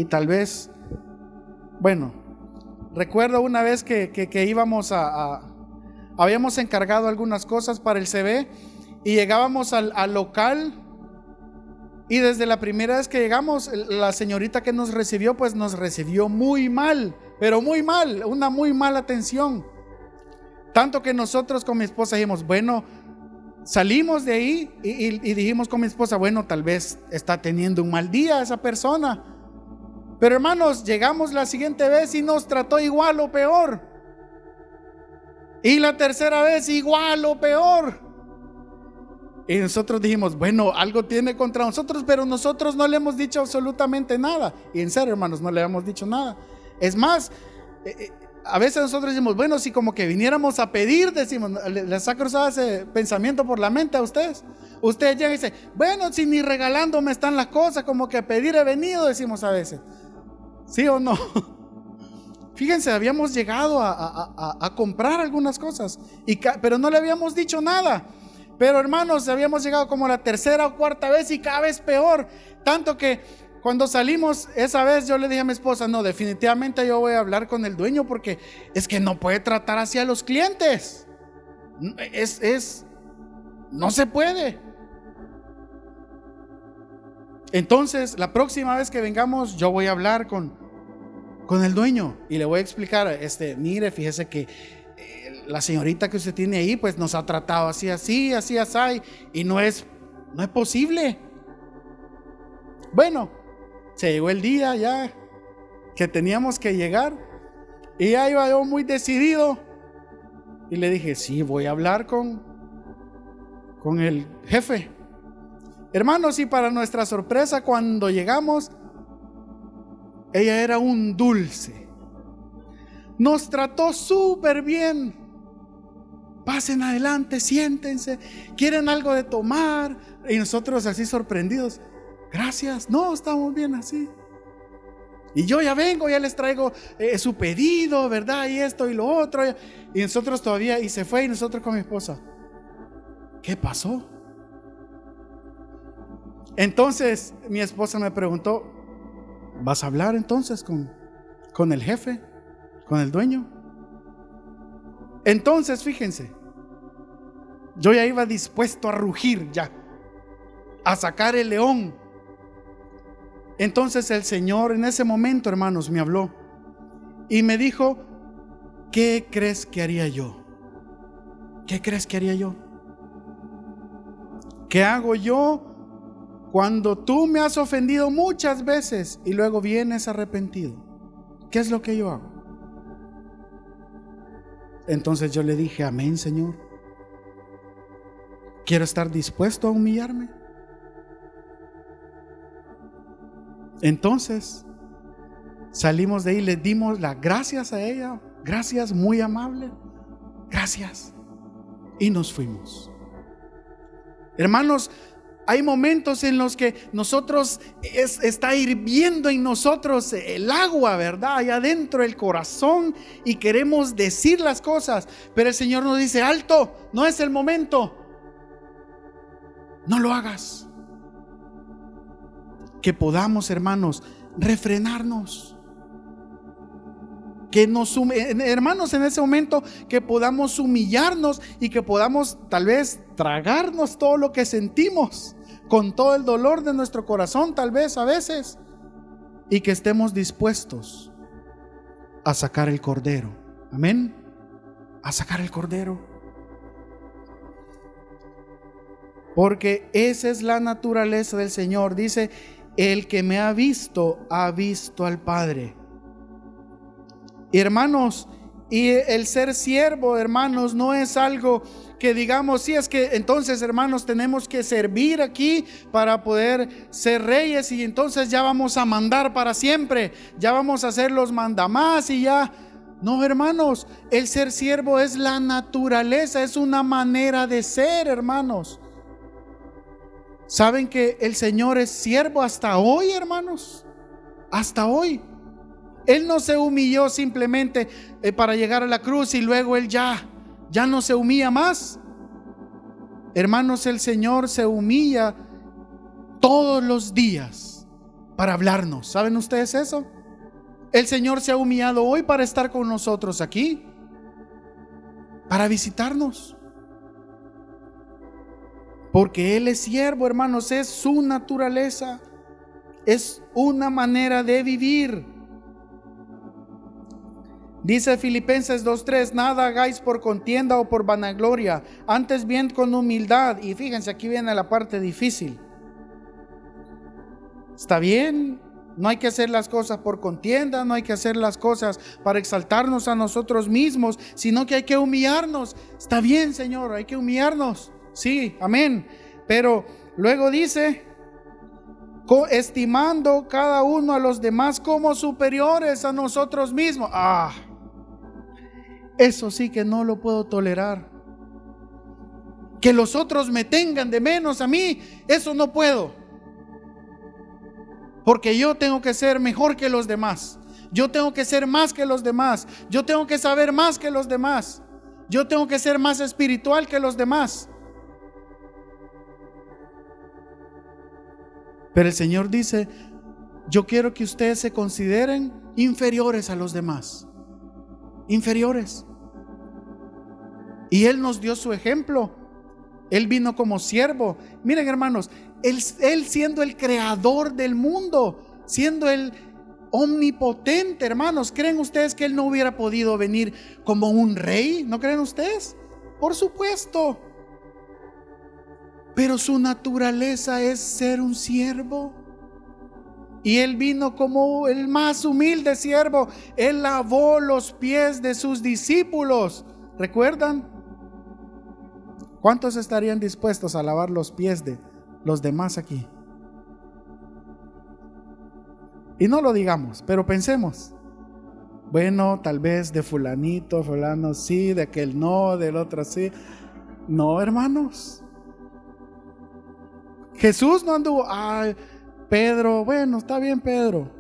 tal vez, bueno, recuerdo una vez que íbamos habíamos encargado algunas cosas para el CB y llegábamos al local, y desde la primera vez que llegamos, la señorita que nos recibió, pues nos recibió muy mal, pero muy mal, una muy mala atención. Tanto que nosotros con mi esposa dijimos, bueno, salimos de ahí y dijimos con mi esposa, bueno, tal vez está teniendo un mal día esa persona. Pero hermanos, llegamos la siguiente vez y nos trató igual o peor. Y la tercera vez igual o peor. Y nosotros dijimos, bueno, algo tiene contra nosotros, pero nosotros no le hemos dicho absolutamente nada. Y en serio, hermanos, no le hemos dicho nada. Es más, a veces nosotros decimos, bueno, si como que viniéramos a pedir, decimos, ¿les ha cruzado ese pensamiento por la mente a ustedes? Ustedes llegan y dicen, bueno, si ni regalándome están las cosas, como que a pedir he venido, decimos a veces. ¿Sí o no? Fíjense, habíamos llegado a comprar algunas cosas, pero no le habíamos dicho nada. Pero hermanos, habíamos llegado como la tercera o cuarta vez y cada vez peor. Tanto que cuando salimos esa vez, yo le dije a mi esposa, no, definitivamente yo voy a hablar con el dueño, porque es que no puede tratar así a los clientes. No se puede. Entonces, la próxima vez que vengamos, yo voy a hablar con el dueño y le voy a explicar, mire, fíjese que la señorita que usted tiene ahí, pues nos ha tratado así, y no es posible. Bueno, se llegó el día ya que teníamos que llegar y ya iba yo muy decidido y le dije, sí, voy a hablar con el jefe. Hermanos, y para nuestra sorpresa, cuando llegamos, ella era un dulce. Nos trató súper bien. Pasen adelante, siéntense. ¿Quieren algo de tomar? Y nosotros así sorprendidos. Gracias. No, estamos bien así. Y yo ya vengo, ya les traigo su pedido, ¿verdad? Y esto y lo otro. Y nosotros todavía, y se fue, y nosotros con mi esposa. ¿Qué pasó? Entonces mi esposa me preguntó: ¿vas a hablar entonces con el jefe, con el dueño? Entonces fíjense, yo ya iba dispuesto a rugir ya, a sacar el león. Entonces el Señor en ese momento, hermanos, me habló y me dijo: ¿qué crees que haría yo? ¿Qué crees que haría yo? ¿Qué hago yo cuando tú me has ofendido muchas veces y luego vienes arrepentido? ¿Qué es lo que yo hago? Entonces yo le dije: amén, Señor. Quiero estar dispuesto a humillarme. Entonces salimos de ahí, le dimos las gracias a ella. Gracias, muy amable. Gracias. Y nos fuimos. Hermanos, hay momentos en los que nosotros está hirviendo en nosotros el agua, ¿verdad? Allá adentro el corazón, y queremos decir las cosas, pero el Señor nos dice: alto, no es el momento. No lo hagas. Que podamos, hermanos, refrenarnos. Que nos hermanos, en ese momento, que podamos humillarnos y que podamos tal vez tragarnos todo lo que sentimos, con todo el dolor de nuestro corazón, tal vez a veces, y que estemos dispuestos a sacar el cordero. Amén. A sacar el cordero. Porque esa es la naturaleza del Señor. Dice: el que me ha visto al Padre. Hermanos, y el ser siervo, hermanos, no es algo que digamos: sí, es que entonces, hermanos, tenemos que servir aquí para poder ser reyes y entonces ya vamos a mandar para siempre, ya vamos a ser los mandamás y ya. No, hermanos, el ser siervo es la naturaleza, es una manera de ser, hermanos. ¿Saben que el Señor es siervo hasta hoy, hermanos? Hasta hoy. Él no se humilló simplemente para llegar a la cruz y luego Él ya no se humilla más. Hermanos, el Señor se humilla todos los días para hablarnos. ¿Saben ustedes eso? El Señor se ha humillado hoy para estar con nosotros aquí, para visitarnos. Porque Él es siervo, hermanos, es su naturaleza, es una manera de vivir. Dice Filipenses 2:3: nada hagáis por contienda o por vanagloria, antes bien con humildad. Y fíjense, aquí viene la parte difícil. Está bien, no hay que hacer las cosas por contienda, no hay que hacer las cosas para exaltarnos a nosotros mismos, sino que hay que humillarnos. Está bien, Señor, hay que humillarnos. Sí, amén. Pero luego dice: estimando cada uno a los demás como superiores a nosotros mismos. Eso sí que no lo puedo tolerar. Que los otros me tengan de menos a mí, eso no puedo. Porque yo tengo que ser mejor que los demás. Yo tengo que ser más que los demás. Yo tengo que saber más que los demás. Yo tengo que ser más espiritual que los demás. Pero el Señor dice: yo quiero que ustedes se consideren inferiores a los demás. Inferiores. Y Él nos dio su ejemplo. Él vino como siervo. Miren, hermanos, Él siendo el creador del mundo, siendo el omnipotente, hermanos, ¿creen ustedes que Él no hubiera podido venir como un rey? ¿No creen ustedes? Por supuesto. Pero su naturaleza es ser un siervo. Y Él vino como el más humilde siervo. Él lavó los pies de sus discípulos. ¿Recuerdan? ¿Cuántos estarían dispuestos a lavar los pies de los demás aquí? Y no lo digamos, pero pensemos. Bueno, tal vez de fulanito, fulano sí, de aquel no, del otro sí. No, hermanos. Jesús no anduvo, ay, Pedro, bueno, está bien Pedro.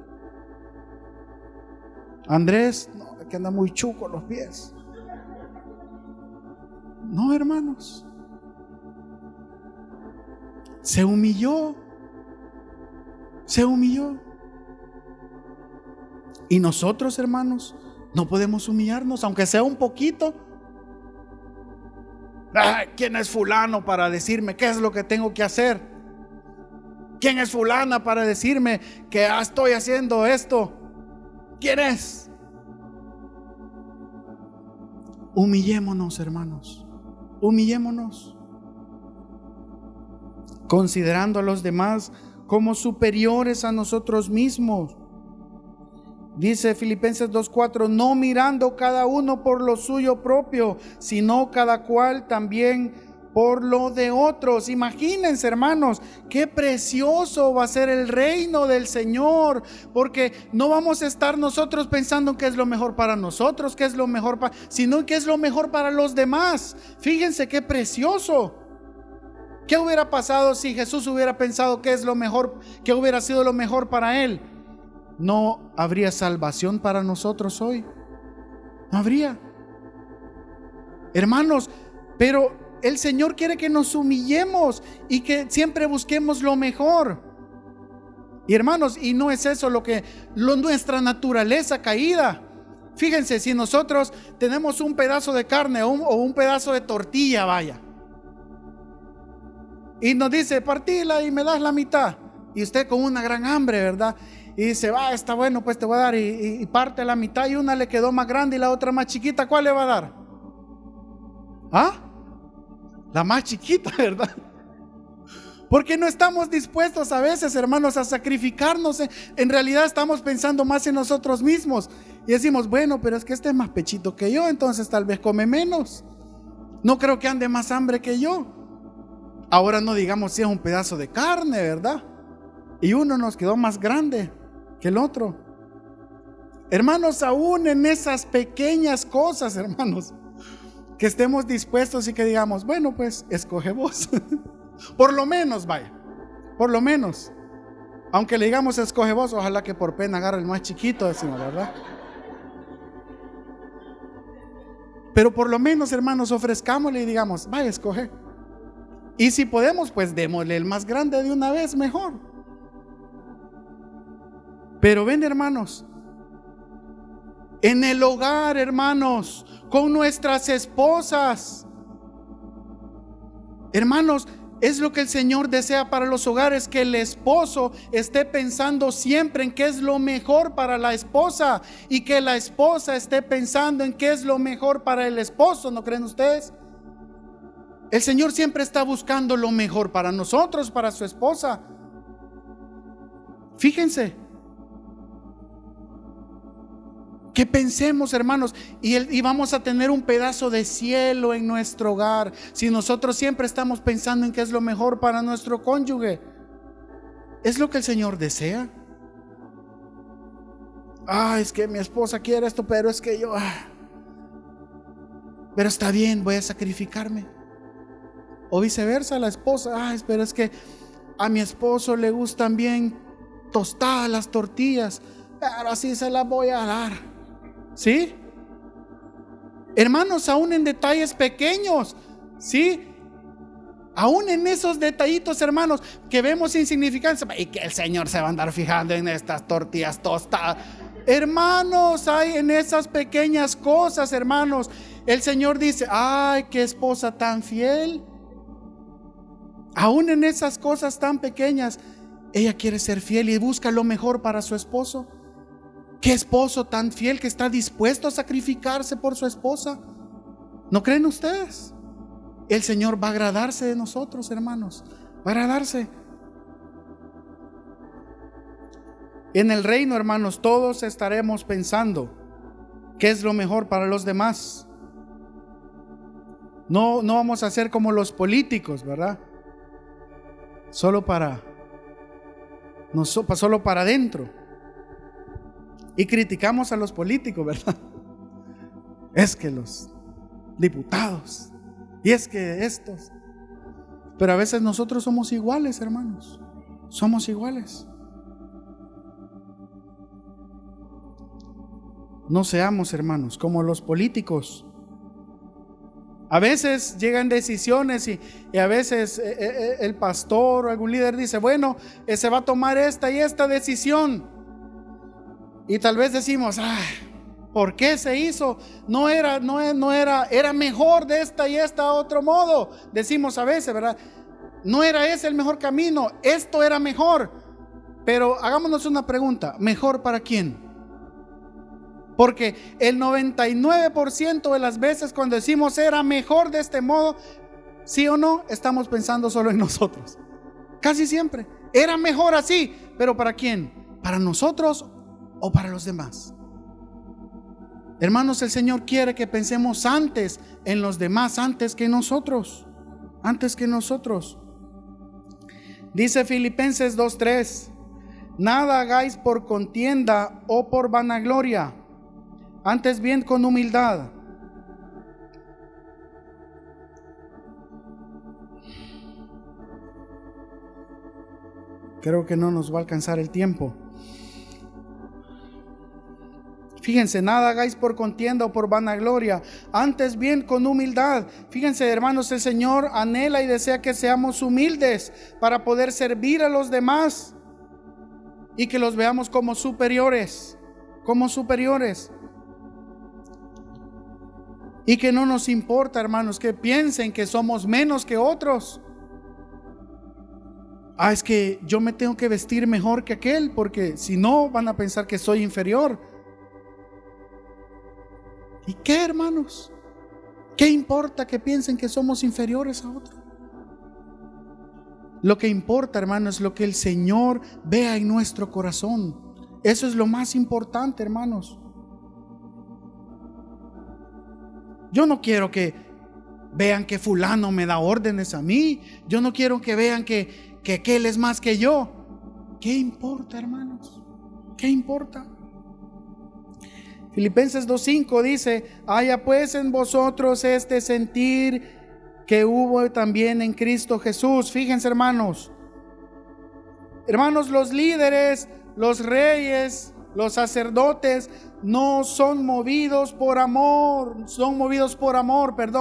Andrés, no, que anda muy chuco los pies. No, hermanos. Se humilló. Se humilló. Y nosotros, hermanos, no podemos humillarnos, aunque sea un poquito. Ay, ¿quién es fulano para decirme qué es lo que tengo que hacer? ¿Quién es fulana para decirme que estoy haciendo esto? ¿Quién es? Humillémonos, hermanos. Humillémonos. Considerando a los demás como superiores a nosotros mismos. Dice Filipenses 2:4, no mirando cada uno por lo suyo propio, sino cada cual también por lo de otros. Imagínense, hermanos, qué precioso va a ser el reino del Señor, porque no vamos a estar nosotros pensando qué es lo mejor para nosotros, qué es lo mejor sino qué es lo mejor para los demás. Fíjense qué precioso. ¿Qué hubiera pasado si Jesús hubiera pensado qué es lo mejor, qué hubiera sido lo mejor para él? No habría salvación para nosotros hoy. No habría. Hermanos, pero el Señor quiere que nos humillemos y que siempre busquemos lo mejor. Y hermanos, y no es eso nuestra naturaleza caída. Fíjense, si nosotros tenemos un pedazo de carne o un pedazo de tortilla, vaya, y nos dice, partila y me das la mitad, y usted con una gran hambre, ¿verdad? Y dice, está bueno, pues te voy a dar, y parte la mitad, y una le quedó más grande y la otra más chiquita. ¿Cuál le va a dar? La más chiquita, ¿verdad? Porque no estamos dispuestos a veces, hermanos, a sacrificarnos. En realidad estamos pensando más en nosotros mismos y decimos, bueno, pero es que este es más pechito que yo, entonces tal vez come menos. No creo que ande más hambre que yo. Ahora no digamos si es un pedazo de carne, ¿verdad? Y uno nos quedó más grande que el otro. Hermanos, aún en esas pequeñas cosas, hermanos, que estemos dispuestos y que digamos, bueno, pues escoge vos. Por lo menos, vaya, por lo menos. Aunque le digamos escoge vos, ojalá que por pena agarre el más chiquito, decimos, ¿verdad? Pero por lo menos, hermanos, ofrezcámosle y digamos, vaya, escoge. Y si podemos, pues démosle el más grande de una vez, mejor. Pero ven, hermanos, en el hogar, hermanos, con nuestras esposas, hermanos, es lo que el Señor desea para los hogares, que el esposo esté pensando siempre en qué es lo mejor para la esposa y que la esposa esté pensando en qué es lo mejor para el esposo. ¿No creen ustedes? El Señor siempre está buscando lo mejor para nosotros, para su esposa. Fíjense. Que pensemos, hermanos, y vamos a tener un pedazo de cielo en nuestro hogar si nosotros siempre estamos pensando en qué es lo mejor para nuestro cónyuge. ¿Es lo que el Señor desea? Es que mi esposa quiere esto, pero es que yo pero está bien, voy a sacrificarme. O viceversa, la esposa, pero es que a mi esposo le gustan bien tostadas las tortillas, pero así se las voy a dar. ¿Sí? Hermanos, aún en detalles pequeños, ¿sí? Aún en esos detallitos, hermanos, que vemos insignificantes, y que el Señor se va a andar fijando en estas tortillas tostadas. Hermanos, hay en esas pequeñas cosas, hermanos, el Señor dice, qué esposa tan fiel. Aún en esas cosas tan pequeñas, ella quiere ser fiel y busca lo mejor para su esposo. ¿Qué esposo tan fiel que está dispuesto a sacrificarse por su esposa? ¿No creen ustedes? El Señor va a agradarse de nosotros, hermanos. Va a agradarse. En el reino, hermanos, todos estaremos pensando qué es lo mejor para los demás. No vamos a ser como los políticos, ¿verdad? Solo para adentro. Y criticamos a los políticos, ¿verdad? Es que los diputados, y es que estos. Pero a veces nosotros somos iguales, hermanos. Somos iguales. No seamos, hermanos, como los políticos. A veces llegan decisiones y a veces el pastor o algún líder dice, bueno, se va a tomar esta y esta decisión. Y tal vez decimos, ¿por qué se hizo? Era mejor de esta y esta otro modo. Decimos a veces, ¿verdad? No era ese el mejor camino, esto era mejor. Pero hagámonos una pregunta, ¿mejor para quién? Porque el 99% de las veces cuando decimos era mejor de este modo, sí o no, estamos pensando solo en nosotros. Casi siempre, era mejor así, pero ¿para quién? ¿Para nosotros o para los demás? Hermanos, el Señor quiere que pensemos antes en los demás, antes que nosotros. Antes que nosotros. Dice Filipenses 2:3: nada hagáis por contienda o por vanagloria, antes bien con humildad. Creo que no nos va a alcanzar el tiempo. Fíjense, nada hagáis por contienda o por vanagloria, antes bien con humildad. Fíjense, hermanos, el Señor anhela y desea que seamos humildes para poder servir a los demás y que los veamos como superiores, y que no nos importa, hermanos, que piensen que somos menos que otros. Es que yo me tengo que vestir mejor que aquel, porque si no van a pensar que soy inferior. ¿Y qué, hermanos? ¿Qué importa que piensen que somos inferiores a otros? Lo que importa, hermanos, es lo que el Señor vea en nuestro corazón. Eso es lo más importante, hermanos. Yo no quiero que vean que fulano me da órdenes a mí. Yo no quiero que vean que aquel es más que yo. ¿Qué importa, hermanos? ¿Qué importa? Filipenses 2:5 dice: haya pues en vosotros este sentir que hubo también en Cristo Jesús. Fíjense, hermanos, los líderes, los reyes, los sacerdotes no son movidos por amor,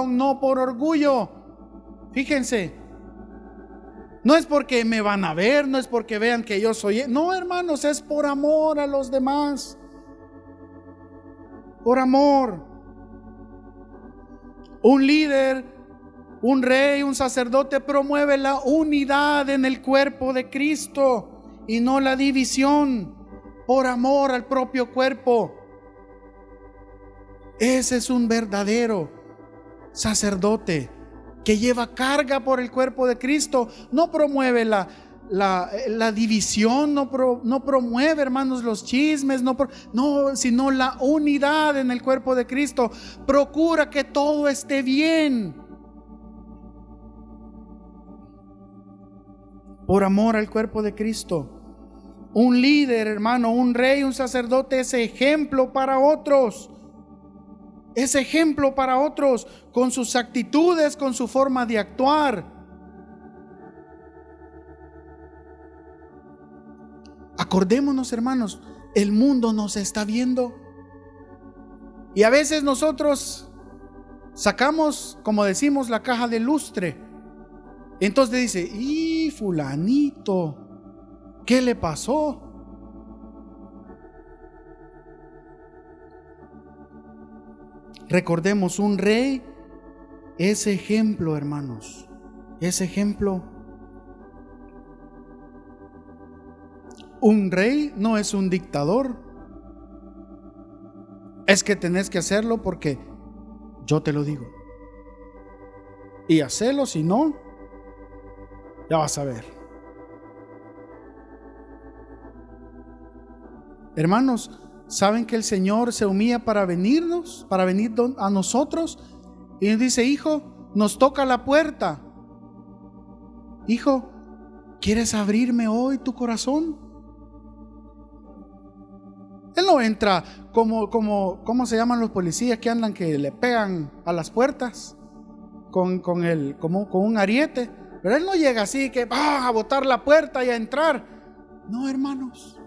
no por orgullo. Fíjense, no es porque me van a ver, no es porque vean que yo soy, no, hermanos, es por amor a los demás. Por amor. Un líder, un rey, un sacerdote promueve la unidad en el cuerpo de Cristo y no la división, por amor al propio cuerpo. Ese es un verdadero sacerdote que lleva carga por el cuerpo de Cristo. No promueve la división, no promueve, hermanos, los chismes, sino la unidad en el cuerpo de Cristo. Procura que todo esté bien, por amor al cuerpo de Cristo. Un líder, hermano, un rey, un sacerdote es ejemplo para otros. Es ejemplo para otros con sus actitudes, con su forma de actuar. Acordémonos, hermanos, el mundo nos está viendo. Y a veces nosotros sacamos, como decimos, la caja de lustre. Entonces dice: ¡y fulanito! ¿Qué le pasó? Recordemos, un rey es ejemplo, hermanos. Es ejemplo. Un rey no es un dictador. Es que tenés que hacerlo porque yo te lo digo. Y hacelo, si no, ya vas a ver. Hermanos, ¿saben que el Señor se humilla para venir a nosotros? Y nos dice: hijo, nos toca la puerta. Hijo, ¿quieres abrirme hoy tu corazón? Él no entra ¿cómo se llaman los policías que andan, que le pegan a las puertas con un ariete? Pero Él no llega así que va a botar la puerta y a entrar. No, hermanos.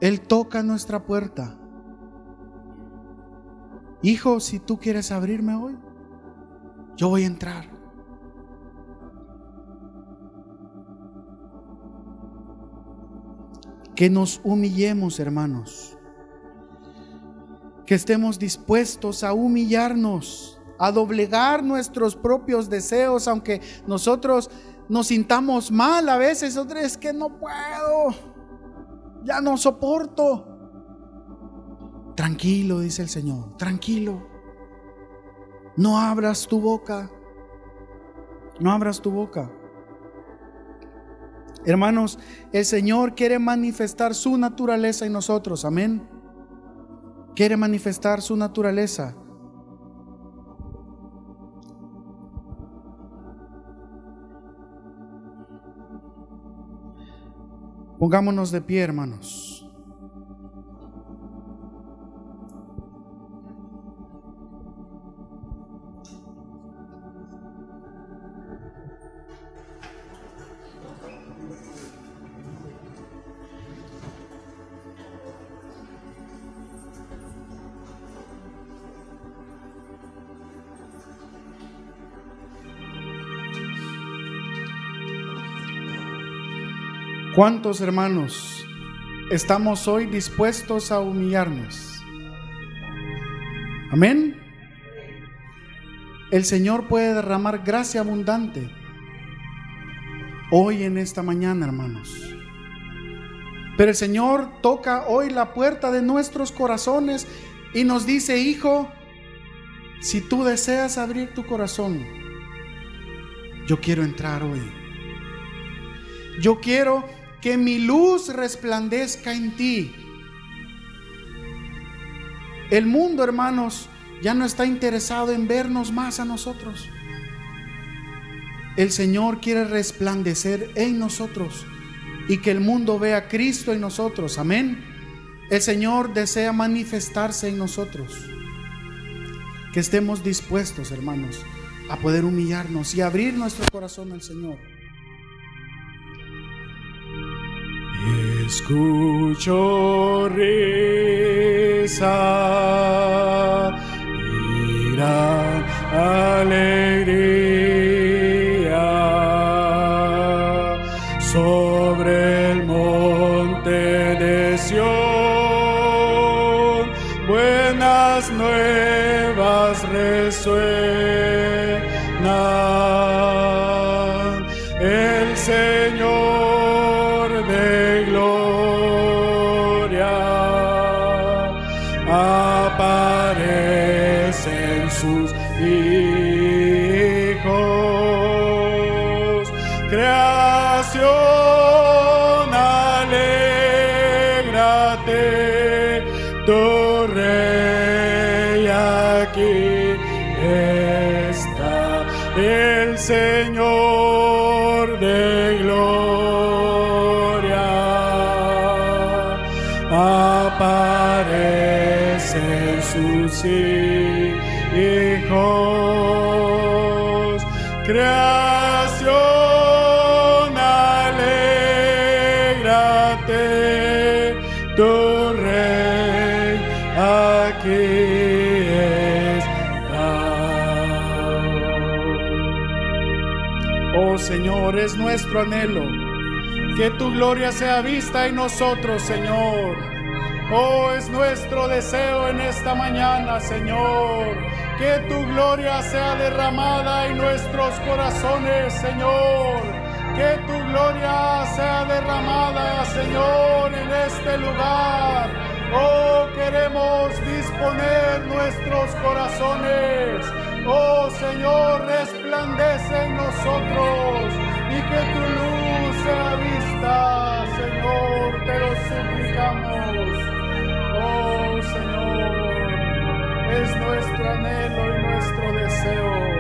Él toca nuestra puerta. Hijo, si tú quieres abrirme hoy, yo voy a entrar. Que nos humillemos, hermanos. Que estemos dispuestos a humillarnos, a doblegar nuestros propios deseos, aunque nosotros nos sintamos mal a veces. Es que no puedo, ya no soporto. Tranquilo, dice el Señor, tranquilo. No abras tu boca. No abras tu boca. Hermanos, el Señor quiere manifestar su naturaleza en nosotros. Amén. Quiere manifestar su naturaleza. Pongámonos de pie, hermanos. ¿Cuántos hermanos estamos hoy dispuestos a humillarnos? Amén. El Señor puede derramar gracia abundante hoy en esta mañana, hermanos. Pero el Señor toca hoy la puerta de nuestros corazones y nos dice: hijo, si tú deseas abrir tu corazón, yo quiero entrar hoy. Yo quiero que mi luz resplandezca en ti. El mundo, hermanos, ya no está interesado en vernos más a nosotros. El Señor quiere resplandecer en nosotros y que el mundo vea a Cristo en nosotros. Amén. El Señor desea manifestarse en nosotros. Que estemos dispuestos, hermanos, a poder humillarnos y abrir nuestro corazón al Señor. Escucho risa, gran alegría sobre el monte de Sión. Buenas nuevas resuenan. El Señor de gloria aparece en sus hijos. Creación, alégrate, tu Rey aquí está, el Señor de gloria aparece en sus hijos. Creación, alégrate, tu Rey aquí está. Oh Señor, es nuestro anhelo que tu gloria sea vista en nosotros, Señor. Oh, es nuestro deseo en esta mañana, Señor, que tu gloria sea derramada en nuestros corazones, Señor. Que tu gloria sea derramada, Señor, en este lugar. Oh, queremos disponer nuestros corazones. Oh, Señor, resplandece en nosotros y que tu luz sea vista, Señor, te lo suplicamos. Oh, Señor, es nuestro anhelo y nuestro deseo.